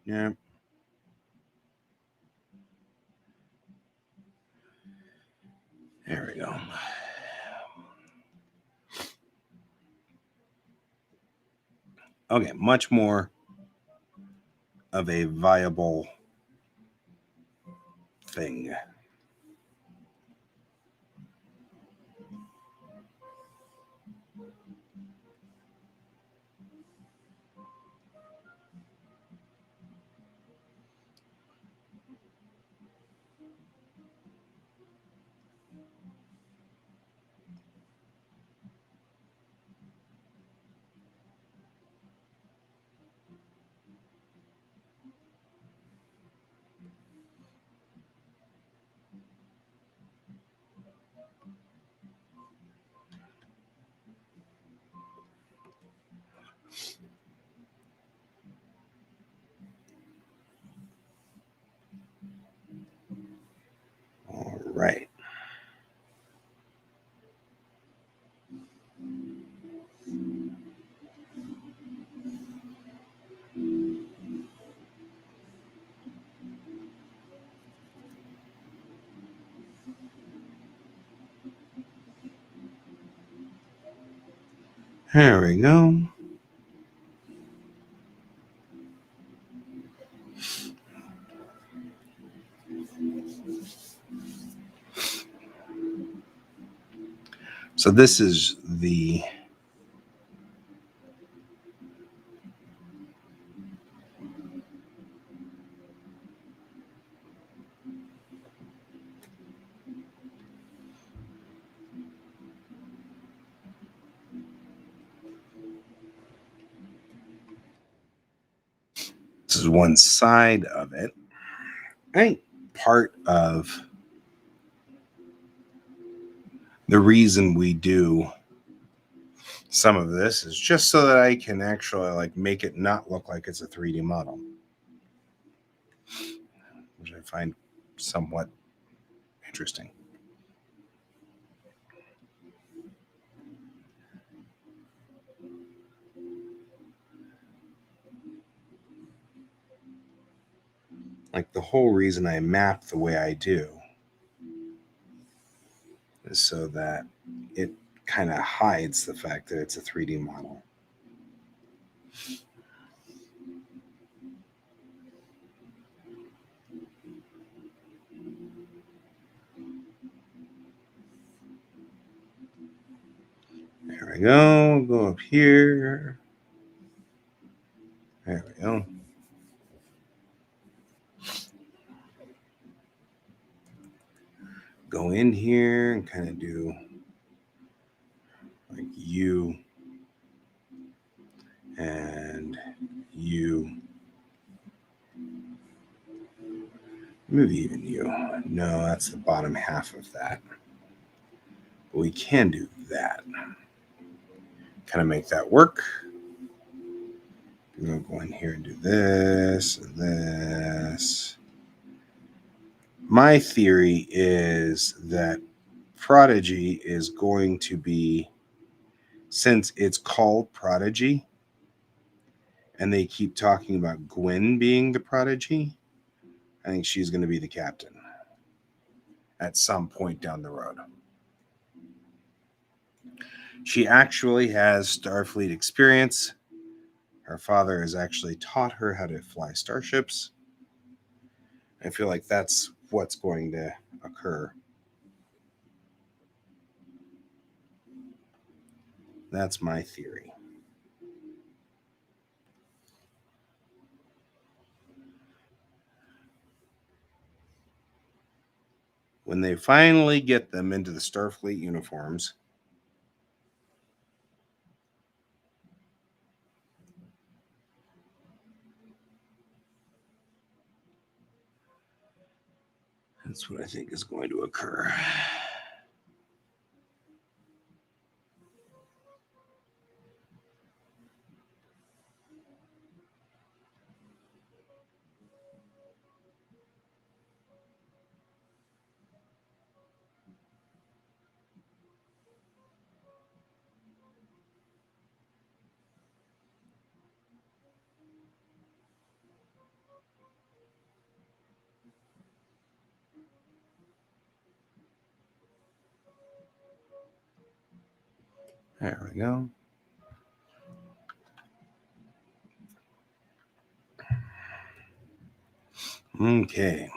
Yeah. There we go. Okay, much more of a viable thing. All right. There we go. So this is the this is one side of it. I think part of the reason we do some of this is just so that I can actually like make it not look like it's a 3D model, which I find somewhat interesting. Like the whole reason I map the way I do is so that it kind of hides the fact that it's a 3D model. There we go. Go up here. There we go. Go in here and kind of do like you and you. Maybe even you. No, that's the bottom half of that. But we can do that. Kind of make that work. I'm going to go in here and do this and this. My theory is that Prodigy is going to be, since it's called Prodigy, and they keep talking about Gwen being the Prodigy, I think she's going to be the captain at some point down the road. She actually has Starfleet experience. Her father has actually taught her how to fly starships. I feel like that's what's going to occur. That's my theory. When they finally get them into the Starfleet uniforms, that's what I think is going to occur. There we go. Okay.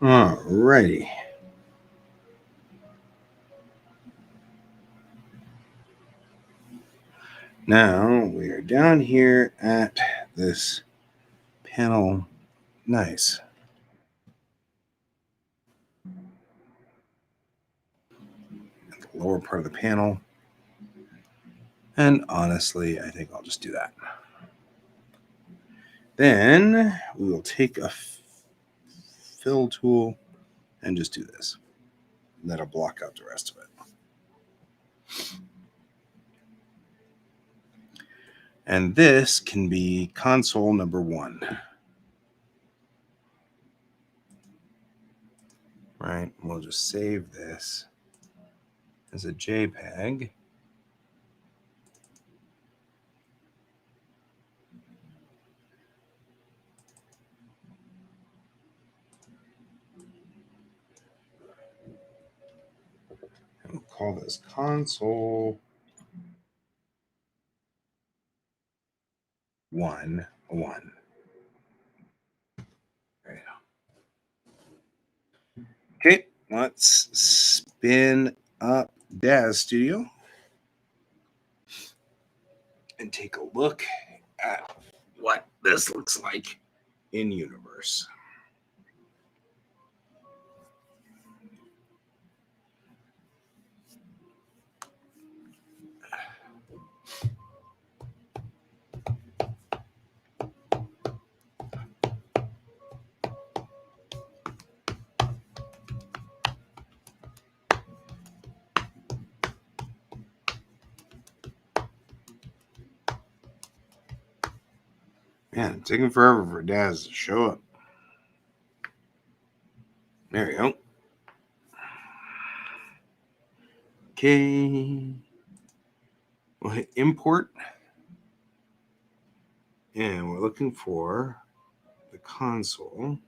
Alrighty. Now we are down here at this panel. Nice. At the lower part of the panel. And honestly, I think I'll just do that. Then we will take a fill tool and just do this. And that'll block out the rest of it. And this can be console number 1. Right, we'll just save this as a JPEG. And we'll call this console 1. There you go. Okay, let's spin up Daz Studio and take a look at what this looks like in universe. Man, it's taking forever for Daz to show up. There we go. Okay. We'll hit import. And we're looking for the console.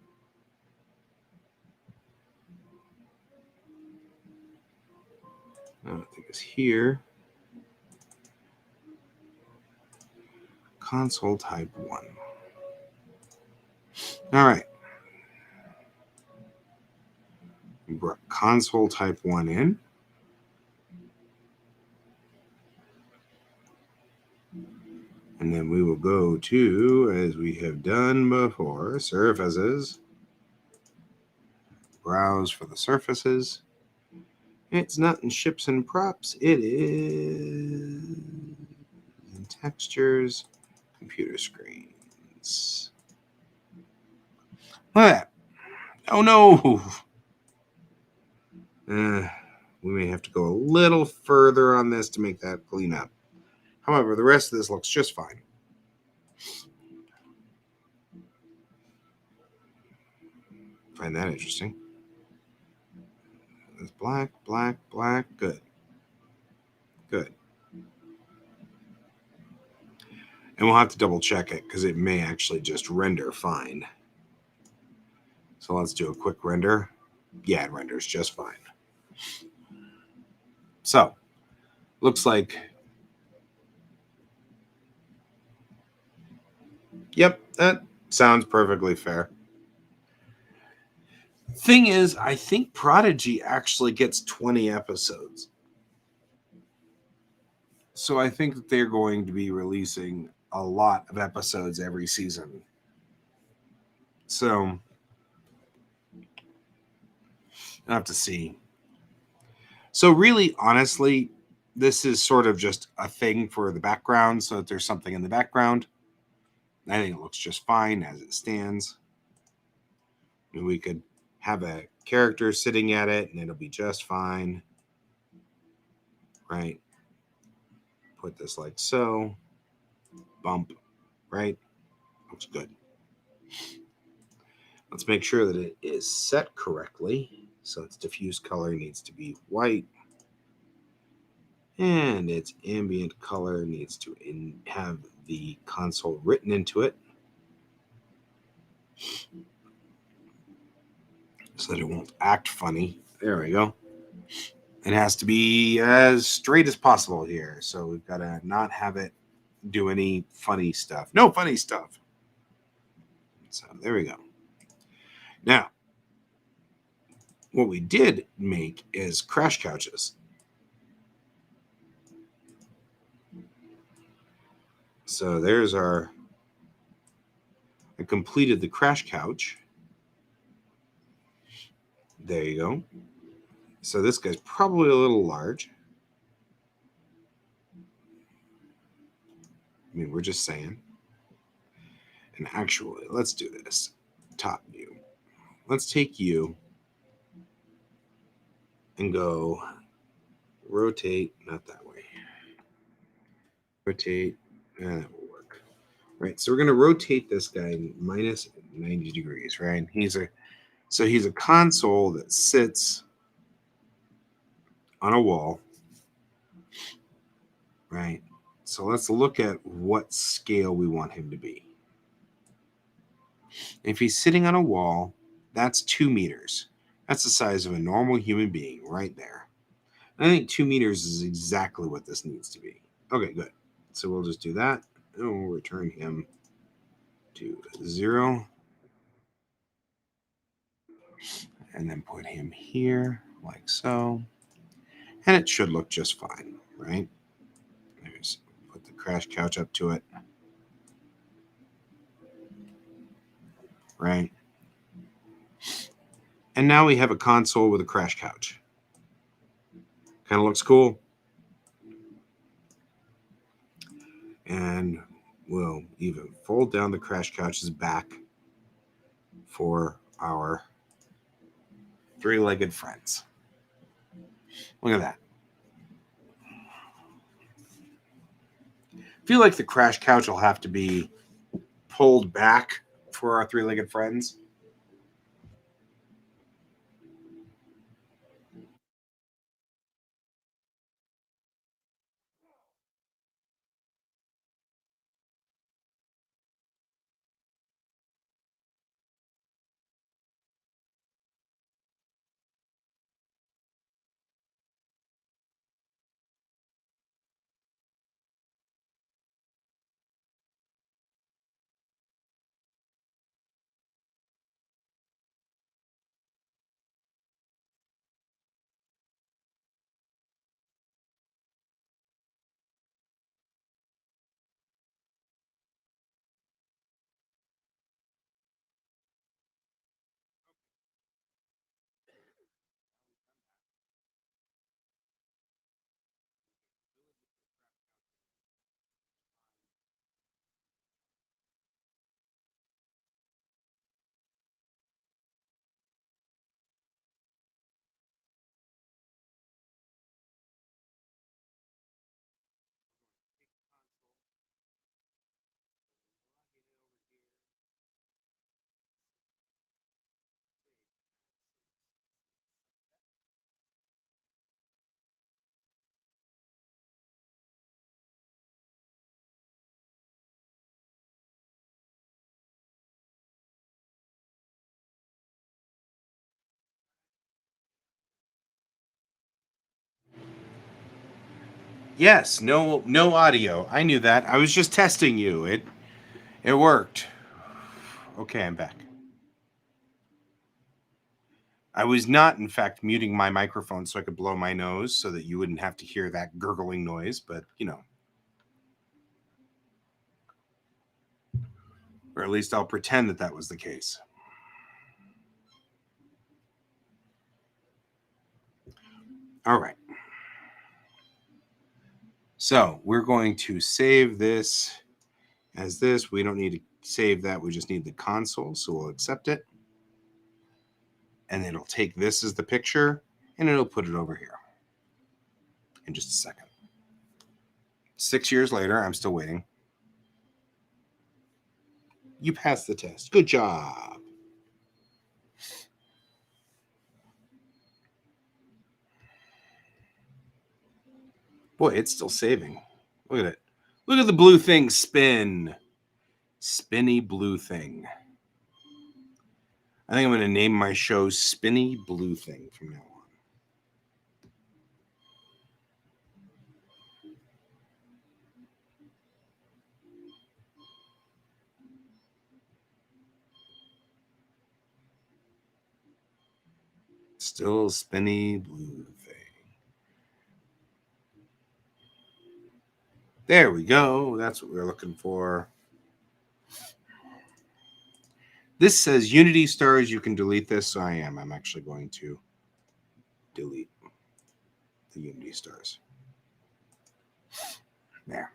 I don't think it's here. Console type 1. All right. We brought console type 1 in. And then we will go to, as we have done before, surfaces. Browse for the surfaces. It's not in ships and props. It is in textures, computer screens. Look at that. Oh no. We may have to go a little further on this to make that clean up. However, the rest of this looks just fine. Find that interesting. It's black. Good. And we'll have to double check it because it may actually just render fine. So let's do a quick render. Yeah, it renders just fine. So, looks like, yep, that sounds perfectly fair. Thing is, I think Prodigy actually gets 20 episodes. So I think that they're going to be releasing a lot of episodes every season. So I'll have to see. So really, honestly, this is sort of just a thing for the background, so that there's something in the background. I think it looks just fine as it stands. And we could have a character sitting at it, and it'll be just fine. Right? Put this like so. Bump. Right? Looks good. Let's make sure that it is set correctly. So its diffuse color needs to be white. And its ambient color needs to have the console written into it so that it won't act funny. There we go. It has to be as straight as possible here. So we've got to not have it do any funny stuff. No funny stuff. So there we go. Now, what we did make is crash couches. So there's I completed the crash couch. There you go. So this guy's probably a little large. I mean, we're just saying. And actually, let's do this. Top view. Let's take you and go rotate, not that way. Rotate, and that will work. Right, so we're going to rotate this guy minus 90 degrees, right? He's a console that sits on a wall, right? So let's look at what scale we want him to be. If he's sitting on a wall, that's 2 meters. That's the size of a normal human being right there. I think 2 meters is exactly what this needs to be. Okay, good. So we'll just do that, and we'll return him to 0. And then put him here, like so. And it should look just fine, right? There's, put the crash couch up to it. Right? And now we have a console with a crash couch. Kind of looks cool. And we'll even fold down the crash couch's back for our 3-legged friends. Look at that. I feel like the crash couch will have to be pulled back for our 3-legged friends. Yes, no audio. I knew that. I was just testing you. It worked. Okay, I'm back. I was not, in fact, muting my microphone so I could blow my nose so that you wouldn't have to hear that gurgling noise, but or at least I'll pretend that was the case. All right. So we're going to save this as this. We don't need to save that. We just need the console. So we'll accept it. And it'll take this as the picture and it'll put it over here in just a second. 6 years later, I'm still waiting. You passed the test. Good job. Boy, it's still saving. Look at it. Look at the blue thing spin. Spinny blue thing. I think I'm going to name my show Spinny Blue Thing from now on. Still Spinny Blue Thing. There we go. That's what we're looking for. This says Unity stars. You can delete this. So I am. I'm actually going to delete the Unity stars. There.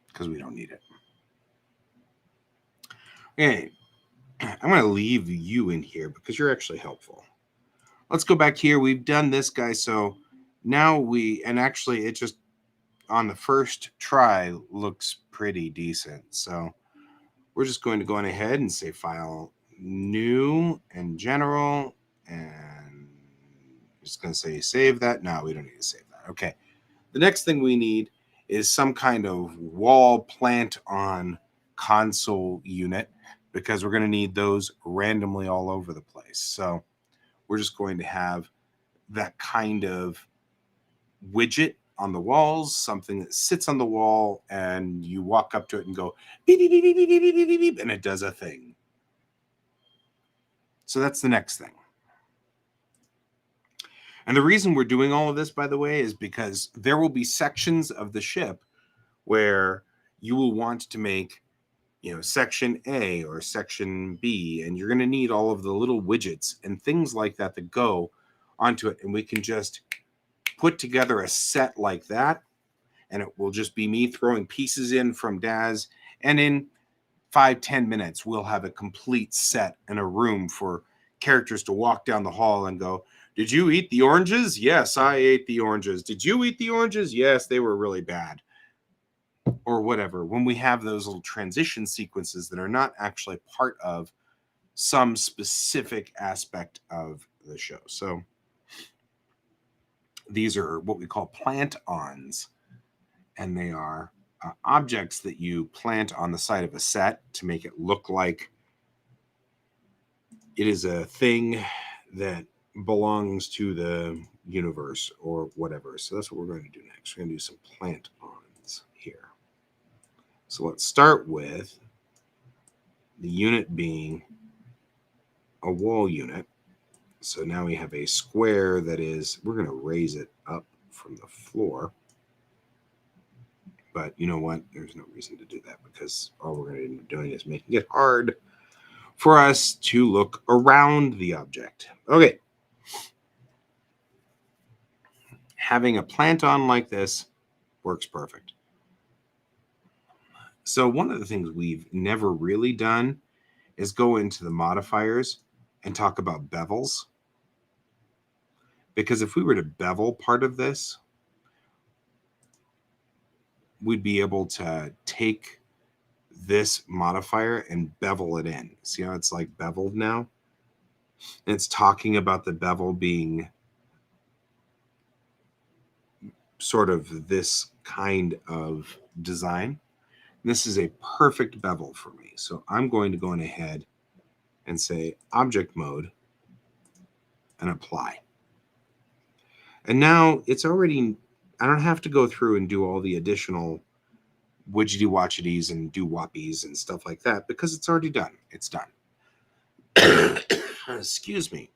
Because we don't need it. Okay. I'm going to leave you in here because you're actually helpful. Let's go back here. We've done this guy. So now and actually it just on the first try looks pretty decent. So we're just going to go on ahead and say file new and general, and just going to say save that. No, we don't need to save that. Okay. The next thing we need is some kind of wall plant on console unit because we're going to need those randomly all over the place. So we're just going to have that kind of widget on the walls, something that sits on the wall and you walk up to it and go beep, beep, beep, beep, beep, beep, beep, beep, and it does a thing. So that's the next thing. And the reason we're doing all of this, by the way, is because there will be sections of the ship where you will want to make, section A or section B, and you're going to need all of the little widgets and things like that that go onto it. And we can just put together a set like that, and it will just be me throwing pieces in from Daz, and in 5-10 minutes we'll have a complete set and a room for characters to walk down the hall and go, did you eat the oranges? Yes, I ate the oranges. Did you eat the oranges? Yes, they were really bad. Or whatever. When we have those little transition sequences that are not actually part of some specific aspect of the show. So these are what we call plant-ons, and they are objects that you plant on the side of a set to make it look like it is a thing that belongs to the universe or whatever. So that's what we're going to do next. We're going to do some plant-ons here. So let's start with the unit being a wall unit. So now we have a square that is, we're going to raise it up from the floor. But you know what? There's no reason to do that because all we're going to end up doing is making it hard for us to look around the object. Okay. Having a plant on like this works perfect. So one of the things we've never really done is go into the modifiers and talk about bevels. Because if we were to bevel part of this, we'd be able to take this modifier and bevel it in. See how it's like beveled now? And it's talking about the bevel being sort of this kind of design. This is a perfect bevel for me. So I'm going to go in ahead and say object mode and apply. And now it's already, I don't have to go through and do all the additional widgety watcheties and do whoppies and stuff like that because it's already done. It's done. Excuse me.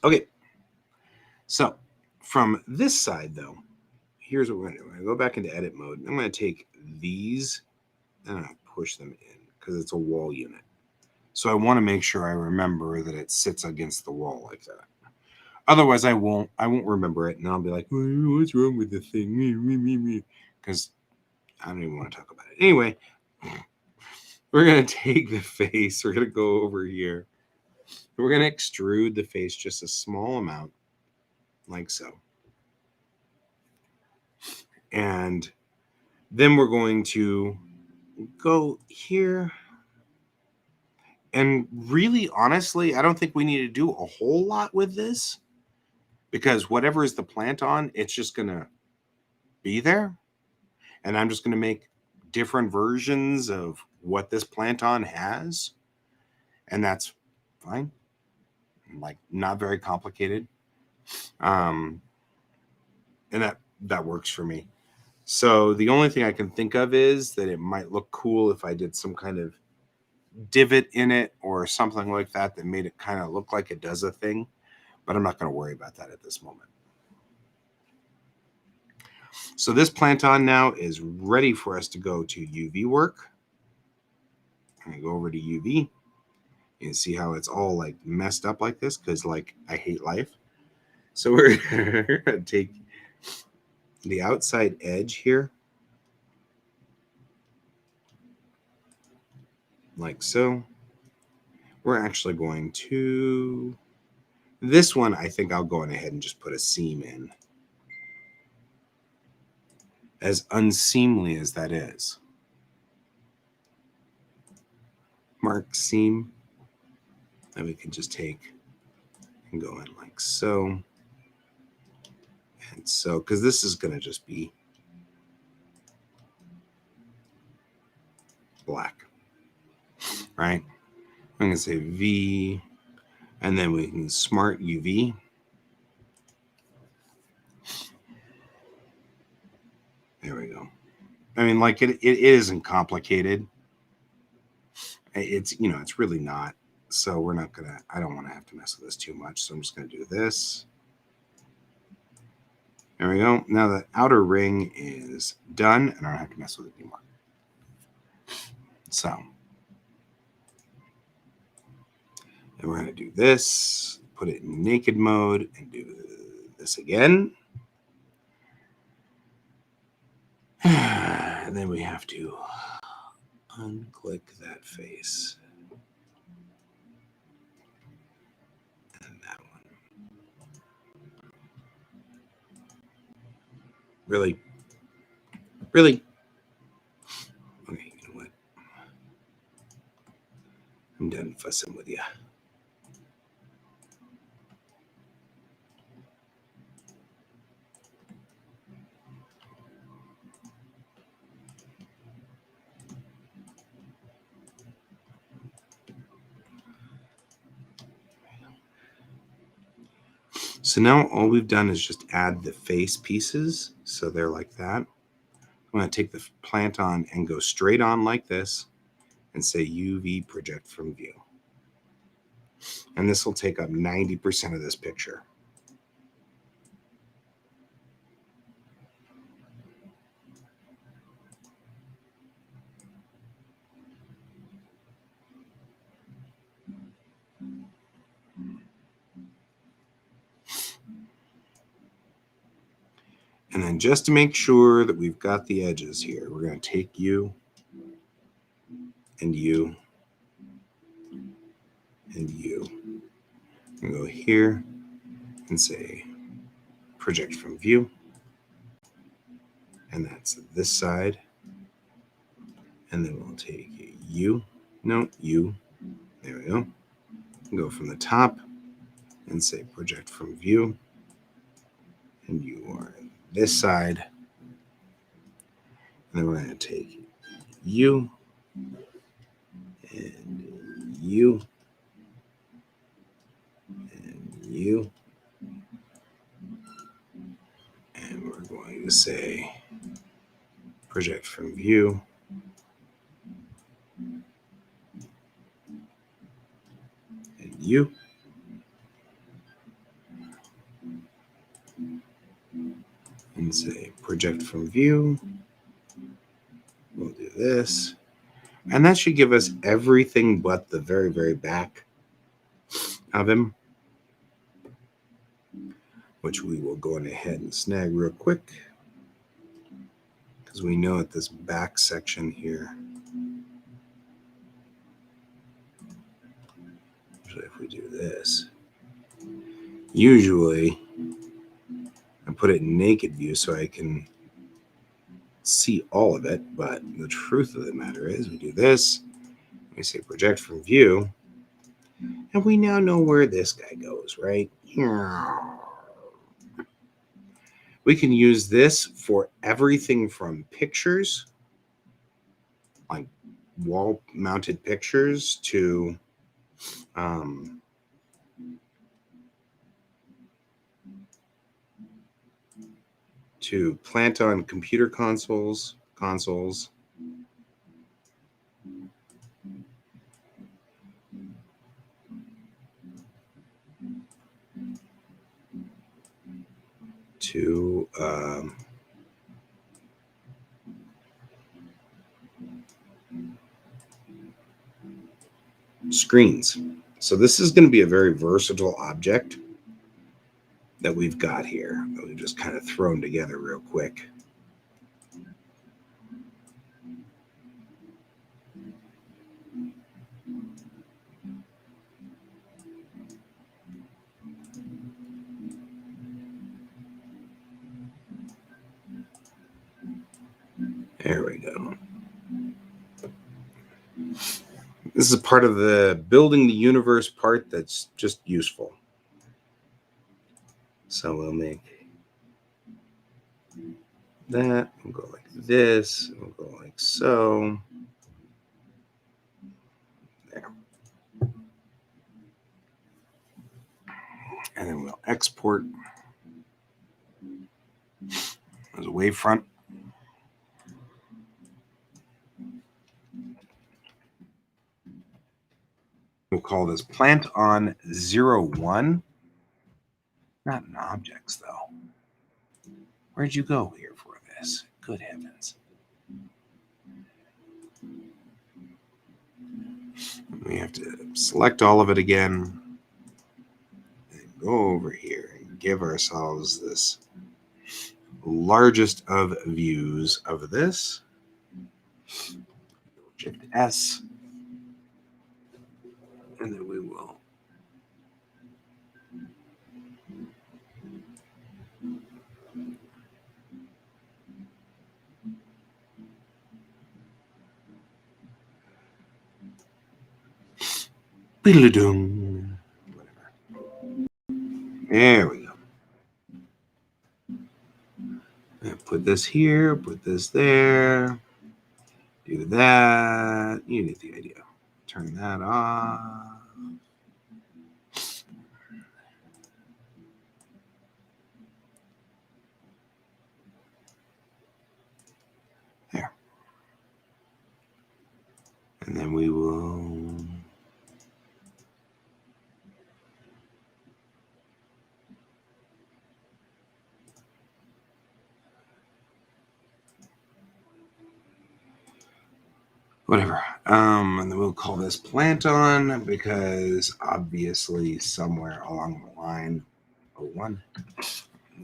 Okay. So from this side though, here's what we're going to do. I'm going to go back into edit mode. I'm going to take these and I'm going to push them in because it's a wall unit. So I want to make sure I remember that it sits against the wall like that. Otherwise, I won't remember it, and I'll be like, "What's wrong with the thing?" Me. Because I don't even want to talk about it. Anyway, we're gonna take the face. We're gonna go over here. We're gonna extrude the face just a small amount, like so. And then we're going to go here. And really, honestly, I don't think we need to do a whole lot with this, because whatever is the plant on, it's just going to be there. And I'm just going to make different versions of what this plant on has. And that's fine. Like, not very complicated. And that works for me. So the only thing I can think of is that it might look cool if I did some kind of divot in it or something like that made it kind of look like it does a thing. But I'm not going to worry about that at this moment. So this plant-on now is ready for us to go to UV work. I'm going to go over to UV. You can see how it's all like messed up like this because like I hate life. So we're going to take the outside edge here, like so. We're actually going to, this one I think I'll go ahead and just put a seam in. As unseemly as that is. Mark seam. Then we can just take and go in like so. And so, because this is going to just be black, right? I'm going to say V, and then we can smart UV. There we go. I mean, like it isn't complicated. It's, it's really not. So we're not going to, I don't want to have to mess with this too much. So I'm just going to do this. There we go. Now the outer ring is done and I don't have to mess with it anymore. So, and we're going to do this, put it in naked mode and do this again. And then we have to unclick that face. And that one. Really? Really? Okay, you know what? I'm done fussing with you. So now all we've done is just add the face pieces. So they're like that. I'm going to take the plant on and go straight on like this and say UV project from view. And this will take up 90% of this picture. And then just to make sure that we've got the edges here, we're going to take you and you and you. And go here and say project from view. And that's this side. And then we'll take you. No, you. There we go. Go from the top and say project from view. And you are this side. And then we're going to take you and you and you. And we're going to say project from view. And you. And say project from view. We'll do this. And that should give us everything but the very, very back of him. which we will go on ahead and snag real quick, because we know at this back section here, usually if we do this, usually I put it in naked view so I can see all of it, but the truth of the matter is we do this, we say project from view, and we now know where this guy goes, right? We can use this for everything from pictures, like wall-mounted pictures, to plant on computer consoles, to screens. So this is going to be a very versatile object that we've got here that we've just kind of thrown together real quick. There we go. This is a part of the building the universe part that's just useful. So we'll make that, we'll go like this, we'll go like so. There. And then we'll export as a wavefront. We'll call this plant on 01. Not in objects, though. Where'd you go here for this? Good heavens. We have to select all of it again and go over here and give ourselves this largest of views of this. Shift S. And then we will whatever. There we go. And put this here, put this there, do that. You get the idea. Turn that off. There. And then we will whatever. And then we'll call this plant on, because obviously somewhere along the line,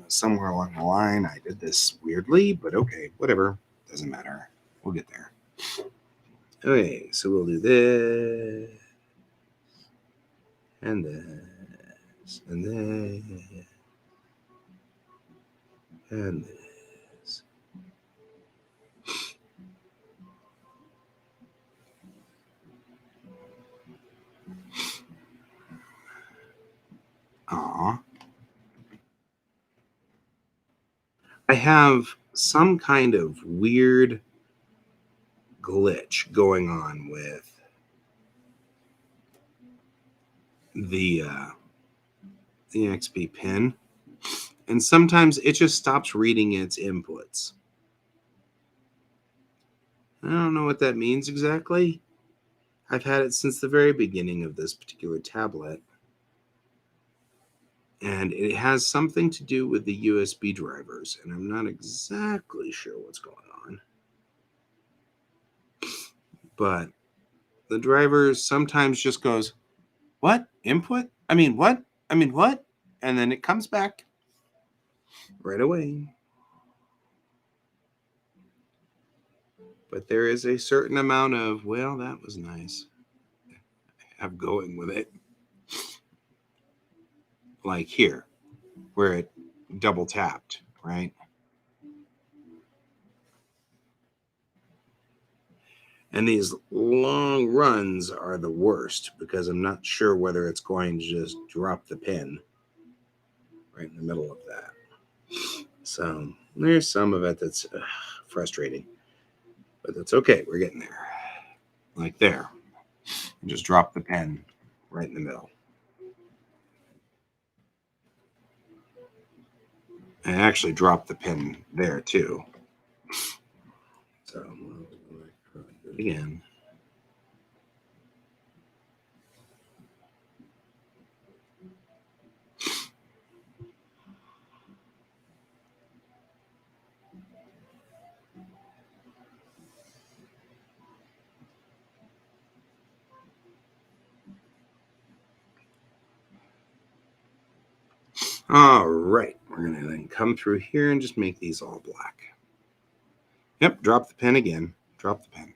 somewhere along the line, I did this weirdly, but okay, whatever. Doesn't matter. We'll get there. Okay, so we'll do this, and this, and this, and this. Aw. I have some kind of weird glitch going on with the XP pin, and sometimes it just stops reading its inputs. I don't know what that means exactly. I've had it since the very beginning of this particular tablet, and it has something to do with the USB drivers, and I'm not exactly sure what's going on. But the driver sometimes just goes, what? Input? I mean, what? I mean, what? And then it comes back. right away. But there is a certain amount of, well, that was nice. I'm going with it. Like here, where it double tapped, right? And these long runs are the worst because I'm not sure whether it's going to just drop the pin right in the middle of that. So there's some of it that's frustrating, but that's okay. We're getting there. Like there. And just drop the pen right in the middle. And actually drop the pin there too. So do it again. All right, we're going to then come through here and just make these all black. Yep, drop the pen again. Drop the pen.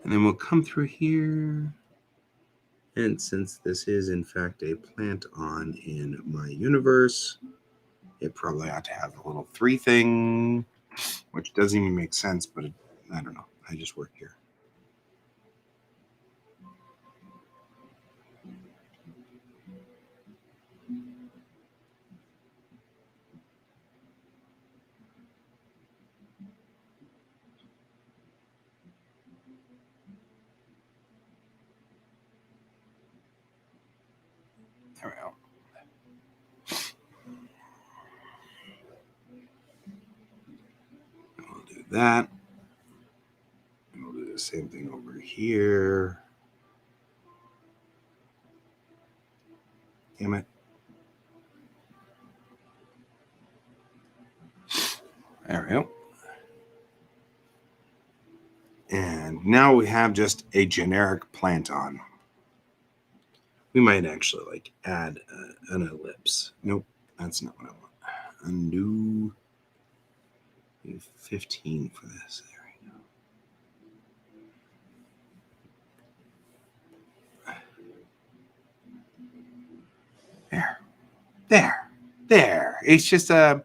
And then we'll come through here. And since this is, in fact, a plant on in my universe, it probably ought to have a little 3 thing, which doesn't even make sense, but I don't know. I just work here. There we go. And we'll do that. And we'll do the same thing over here. Damn it. There we go. And now we have just a generic plant on. We might actually like add an ellipse. Nope, that's not what I want. Undo 15 for this. There we go. There. It's just a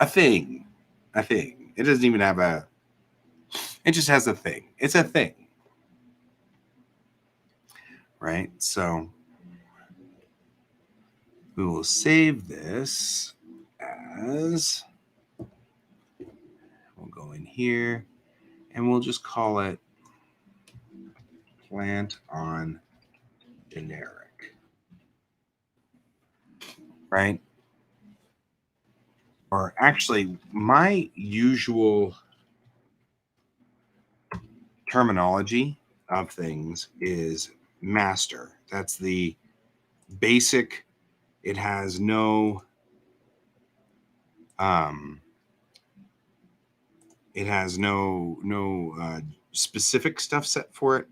thing. A thing. It doesn't even have a. It just has a thing. It's a thing. Right? So we will save this as. We'll go in here and we'll just call it plant on generic. Right? Or actually, my usual terminology of things is master. That's the basic. It has no specific stuff set for it.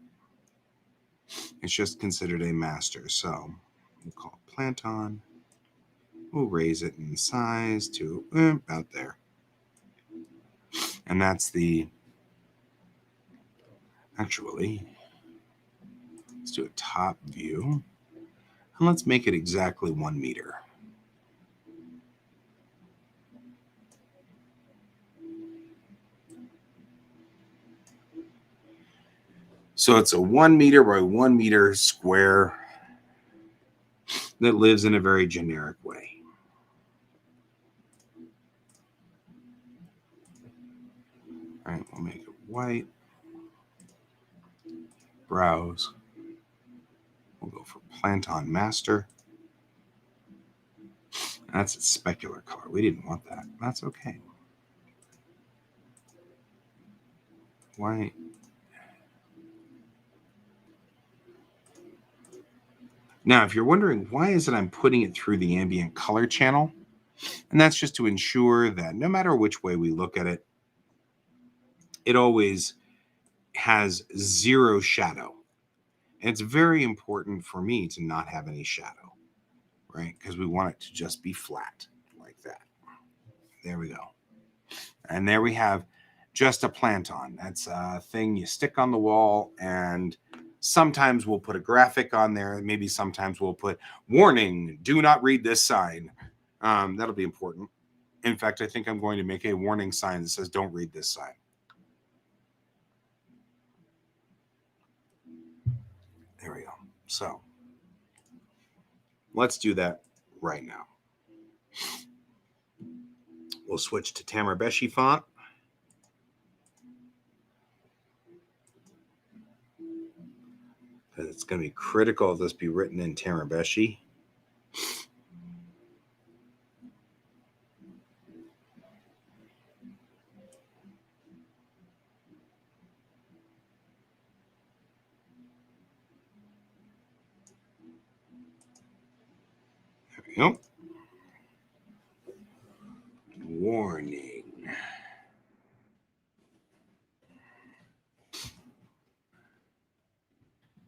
It's just considered a master. So we'll call it plant on. We'll raise it in size to about there. And that's the, actually, let's do a top view. And let's make it exactly 1 meter. So it's a 1 meter by 1 meter square that lives in a very generic way. All right, we'll make it white. Browse. We'll go for plant on master. That's a specular color. We didn't want that. That's okay. White. Now, if you're wondering why is it I'm putting it through the ambient color channel, and that's just to ensure that no matter which way we look at it, it always has 0 shadow. And it's very important for me to not have any shadow. right? Because we want it to just be flat like that. There we go. And there we have just a plant-on. That's a thing you stick on the wall, and sometimes we'll put a graphic on there. Maybe sometimes we'll put, warning, do not read this sign. That'll be important. In fact, I think I'm going to make a warning sign that says, don't read this sign. There we go. So let's do that right now. We'll switch to Tamarbeshi font. It's going to be critical of this be written in Tamarbeshi. There we go. Warning.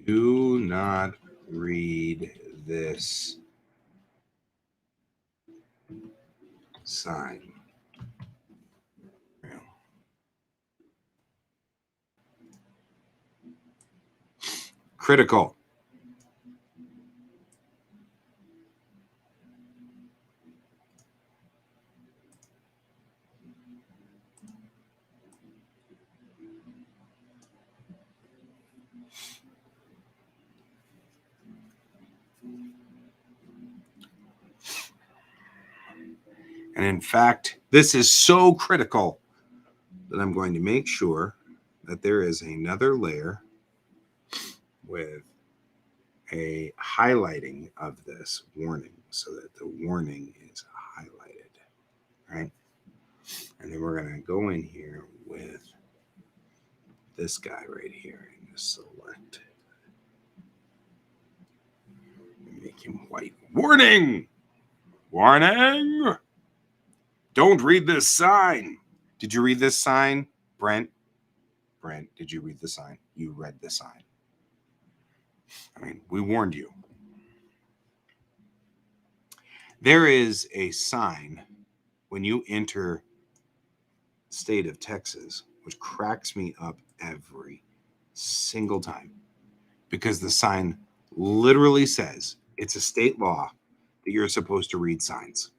Do not read this sign. Critical. And in fact, this is so critical that I'm going to make sure that there is another layer with a highlighting of this warning so that the warning is highlighted, right? And then we're going to go in here with this guy right here and just select and make him white. Warning! Warning! Don't read this sign. Did you read this sign, Brent? Brent, did you read the sign? You read the sign. I mean, we warned you. There is a sign when you enter the state of Texas, which cracks me up every single time, because the sign literally says it's a state law that you're supposed to read signs.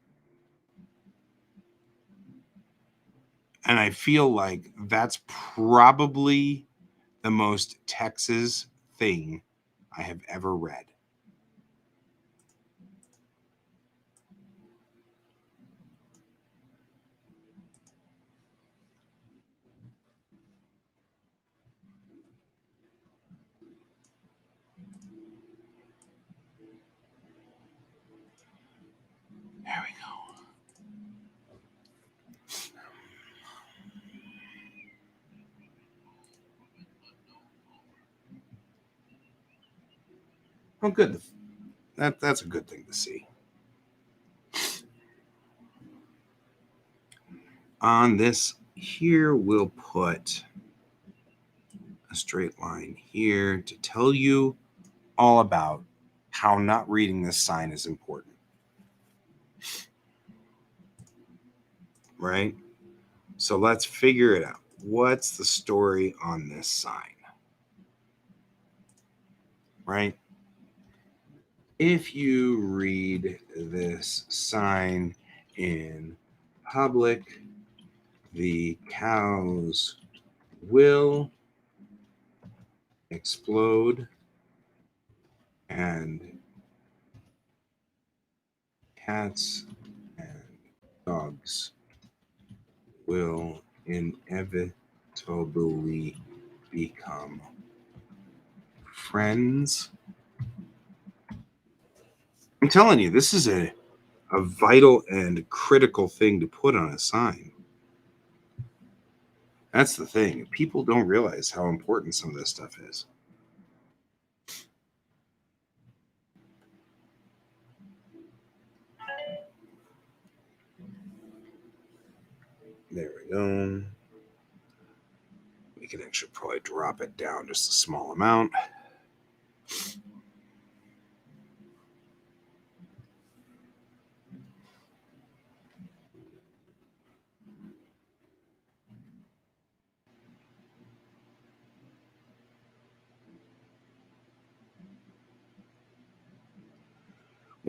And I feel like that's probably the most Texas thing I have ever read. There we go. Oh, good. That's a good thing to see. On this here, we'll put a straight line here to tell you all about how not reading this sign is important. Right? So let's figure it out. What's the story on this sign? Right? If you read this sign in public, the cows will explode and cats and dogs will inevitably become friends. I'm telling you, this is a vital and critical thing to put on a sign. That's the thing. People don't realize how important some of this stuff is. There we go. We can actually probably drop it down just a small amount.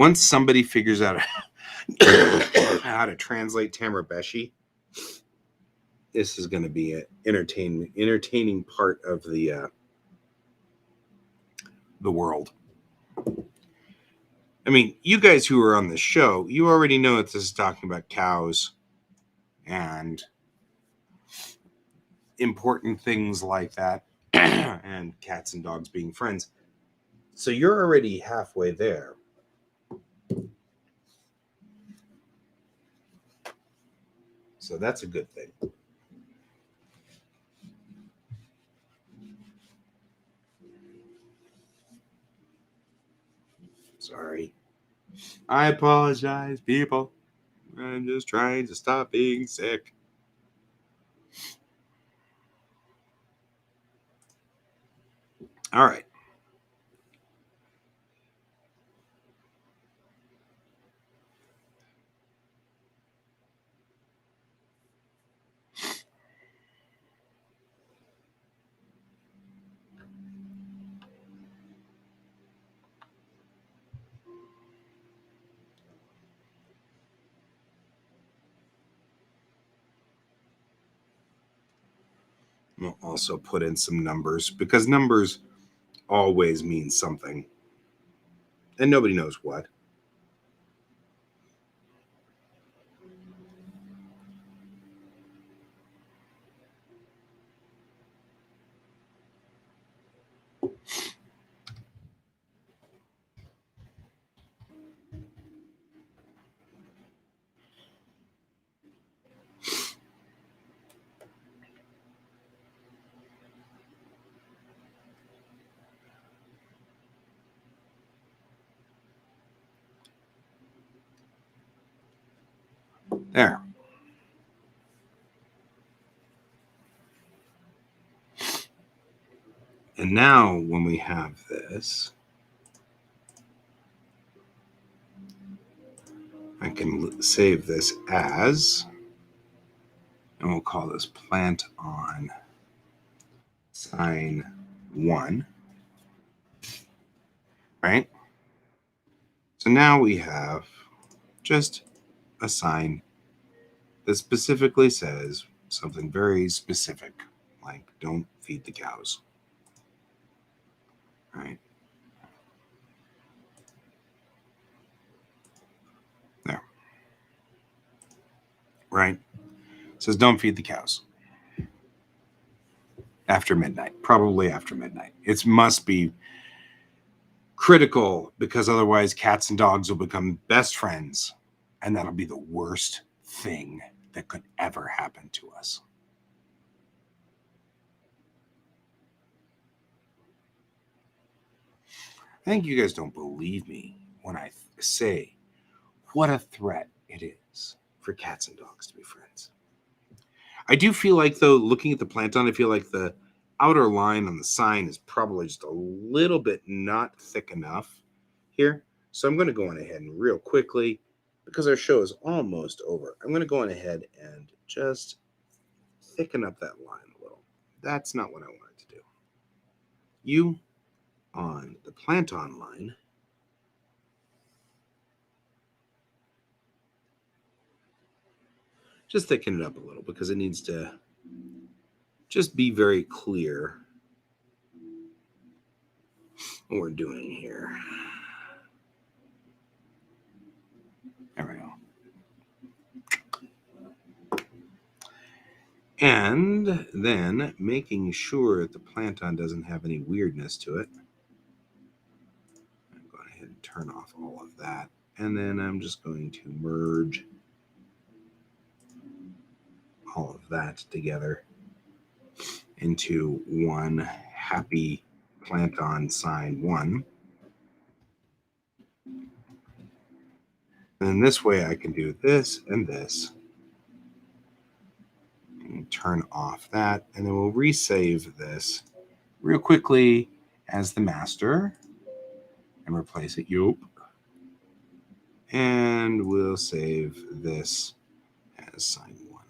Once somebody figures out how to translate Tamarabeshi, this is going to be an entertaining part of the world. I mean, you guys who are on the show, you already know that this is talking about cows and important things like that, and cats and dogs being friends. So you're already halfway there. So that's a good thing. Sorry. I apologize, people. I'm just trying to stop being sick. All right. We'll also put in some numbers because numbers always mean something. And nobody knows what. There. And now when we have this, I can save this as, and we'll call this plant on sign 1, right? So now we have just a sign that specifically says something very specific, like don't feed the cows, right? There. Right? It says don't feed the cows. After midnight, probably after midnight. It must be critical because otherwise cats and dogs will become best friends, and that'll be the worst thing that could ever happen to us. I think you guys don't believe me when I say what a threat it is for cats and dogs to be friends. I do feel like, though, looking at the planton, I feel like the outer line on the sign is probably just a little bit not thick enough here. So I'm going to go on ahead and real quickly, because our show is almost over, I'm going to go on ahead and just thicken up that line a little. That's not what I wanted to do. You, on the planton line, just thicken it up a little because it needs to just be very clear what we're doing here. There we go. And then making sure that the planton doesn't have any weirdness to it. I'm going ahead and turn off all of that. And then I'm just going to merge all of that together into one happy planton sign 1. And this way I can do this and this. And turn off that. And then we'll resave this real quickly as the master. And replace it. Yup. And we'll save this as sign 1.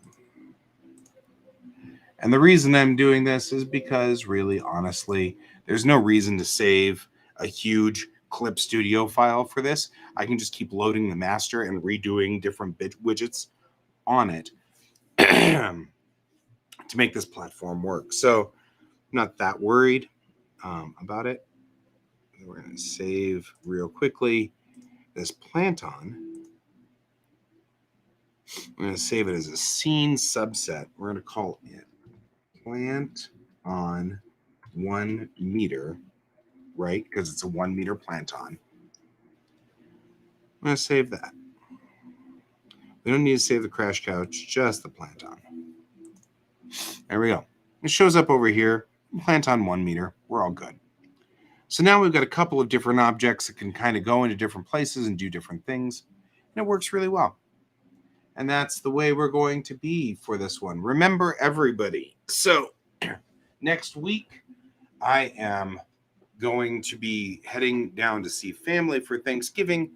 And the reason I'm doing this is because, really, honestly, there's no reason to save a huge Clip Studio file for this. I can just keep loading the master and redoing different bit widgets on it to make this platform work. So I'm not that worried about it. We're going to save real quickly this Planton. We're going to save it as a scene subset. We're going to call it plant on 1 meter, right? Because it's a 1 meter Planton. I'm going to save that. We don't need to save the crash couch, just the Planton. There we go. It shows up over here. Planton 1 meter. We're all good. So now we've got a couple of different objects that can kind of go into different places and do different things. And it works really well. And that's the way we're going to be for this one. Remember, everybody. So next week, I am going to be heading down to see family for Thanksgiving.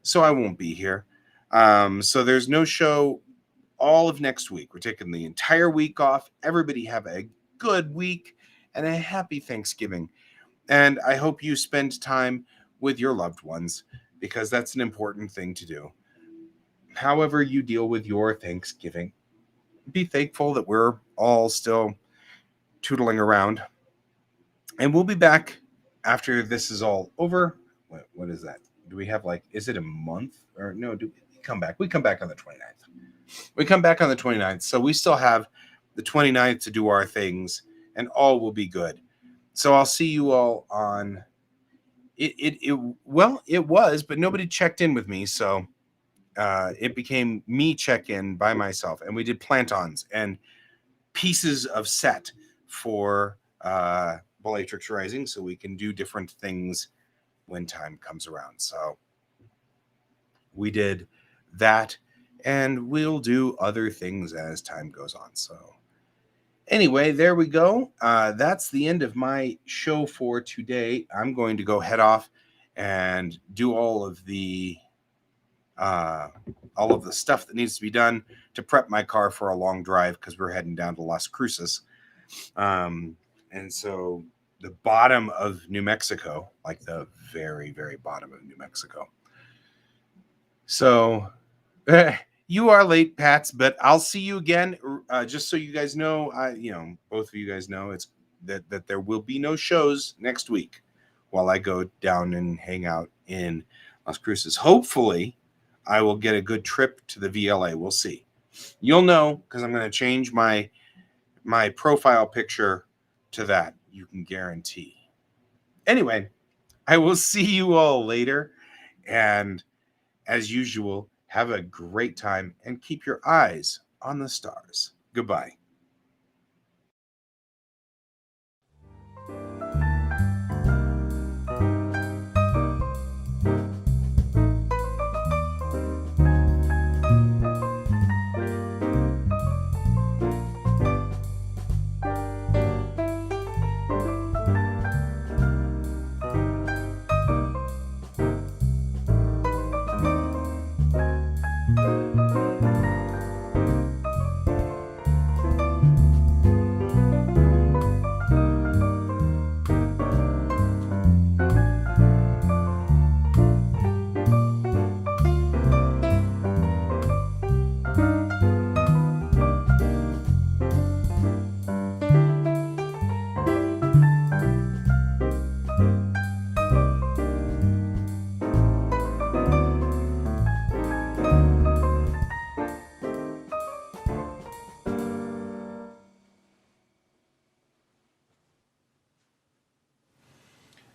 So I won't be here. So there's no show all of next week. We're taking the entire week off. Everybody have a good week and a happy Thanksgiving. And I hope you spend time with your loved ones because that's an important thing to do. However you deal with your Thanksgiving, be thankful that we're all still tootling around. And we'll be back after this is all over. What is that? Do we have is it a month? Or no, do we come back? We come back on the 29th. We come back on the 29th. So we still have the 29th to do our things and all will be good. So I'll see you all on it was, but nobody checked in with me. So it became me check in by myself. And we did Plantons and pieces of set for Bellatrix Rising. So we can do different things when time comes around. So we did that and we'll do other things as time goes on. So anyway, there we go. That's the end of my show for today. I'm going to go head off and do all of the stuff that needs to be done to prep my car for a long drive because we're heading down to Las Cruces. And so the bottom of New Mexico, like the very, very bottom of New Mexico. So you are late, Pats, but I'll see you again. Just so you guys know, both of you guys know it's that there will be no shows next week while I go down and hang out in Las Cruces. Hopefully, I will get a good trip to the VLA. We'll see. You'll know because I'm going to change my profile picture to that. You can guarantee. Anyway, I will see you all later. And as usual, have a great time and keep your eyes on the stars. Goodbye.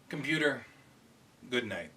Computer, good night.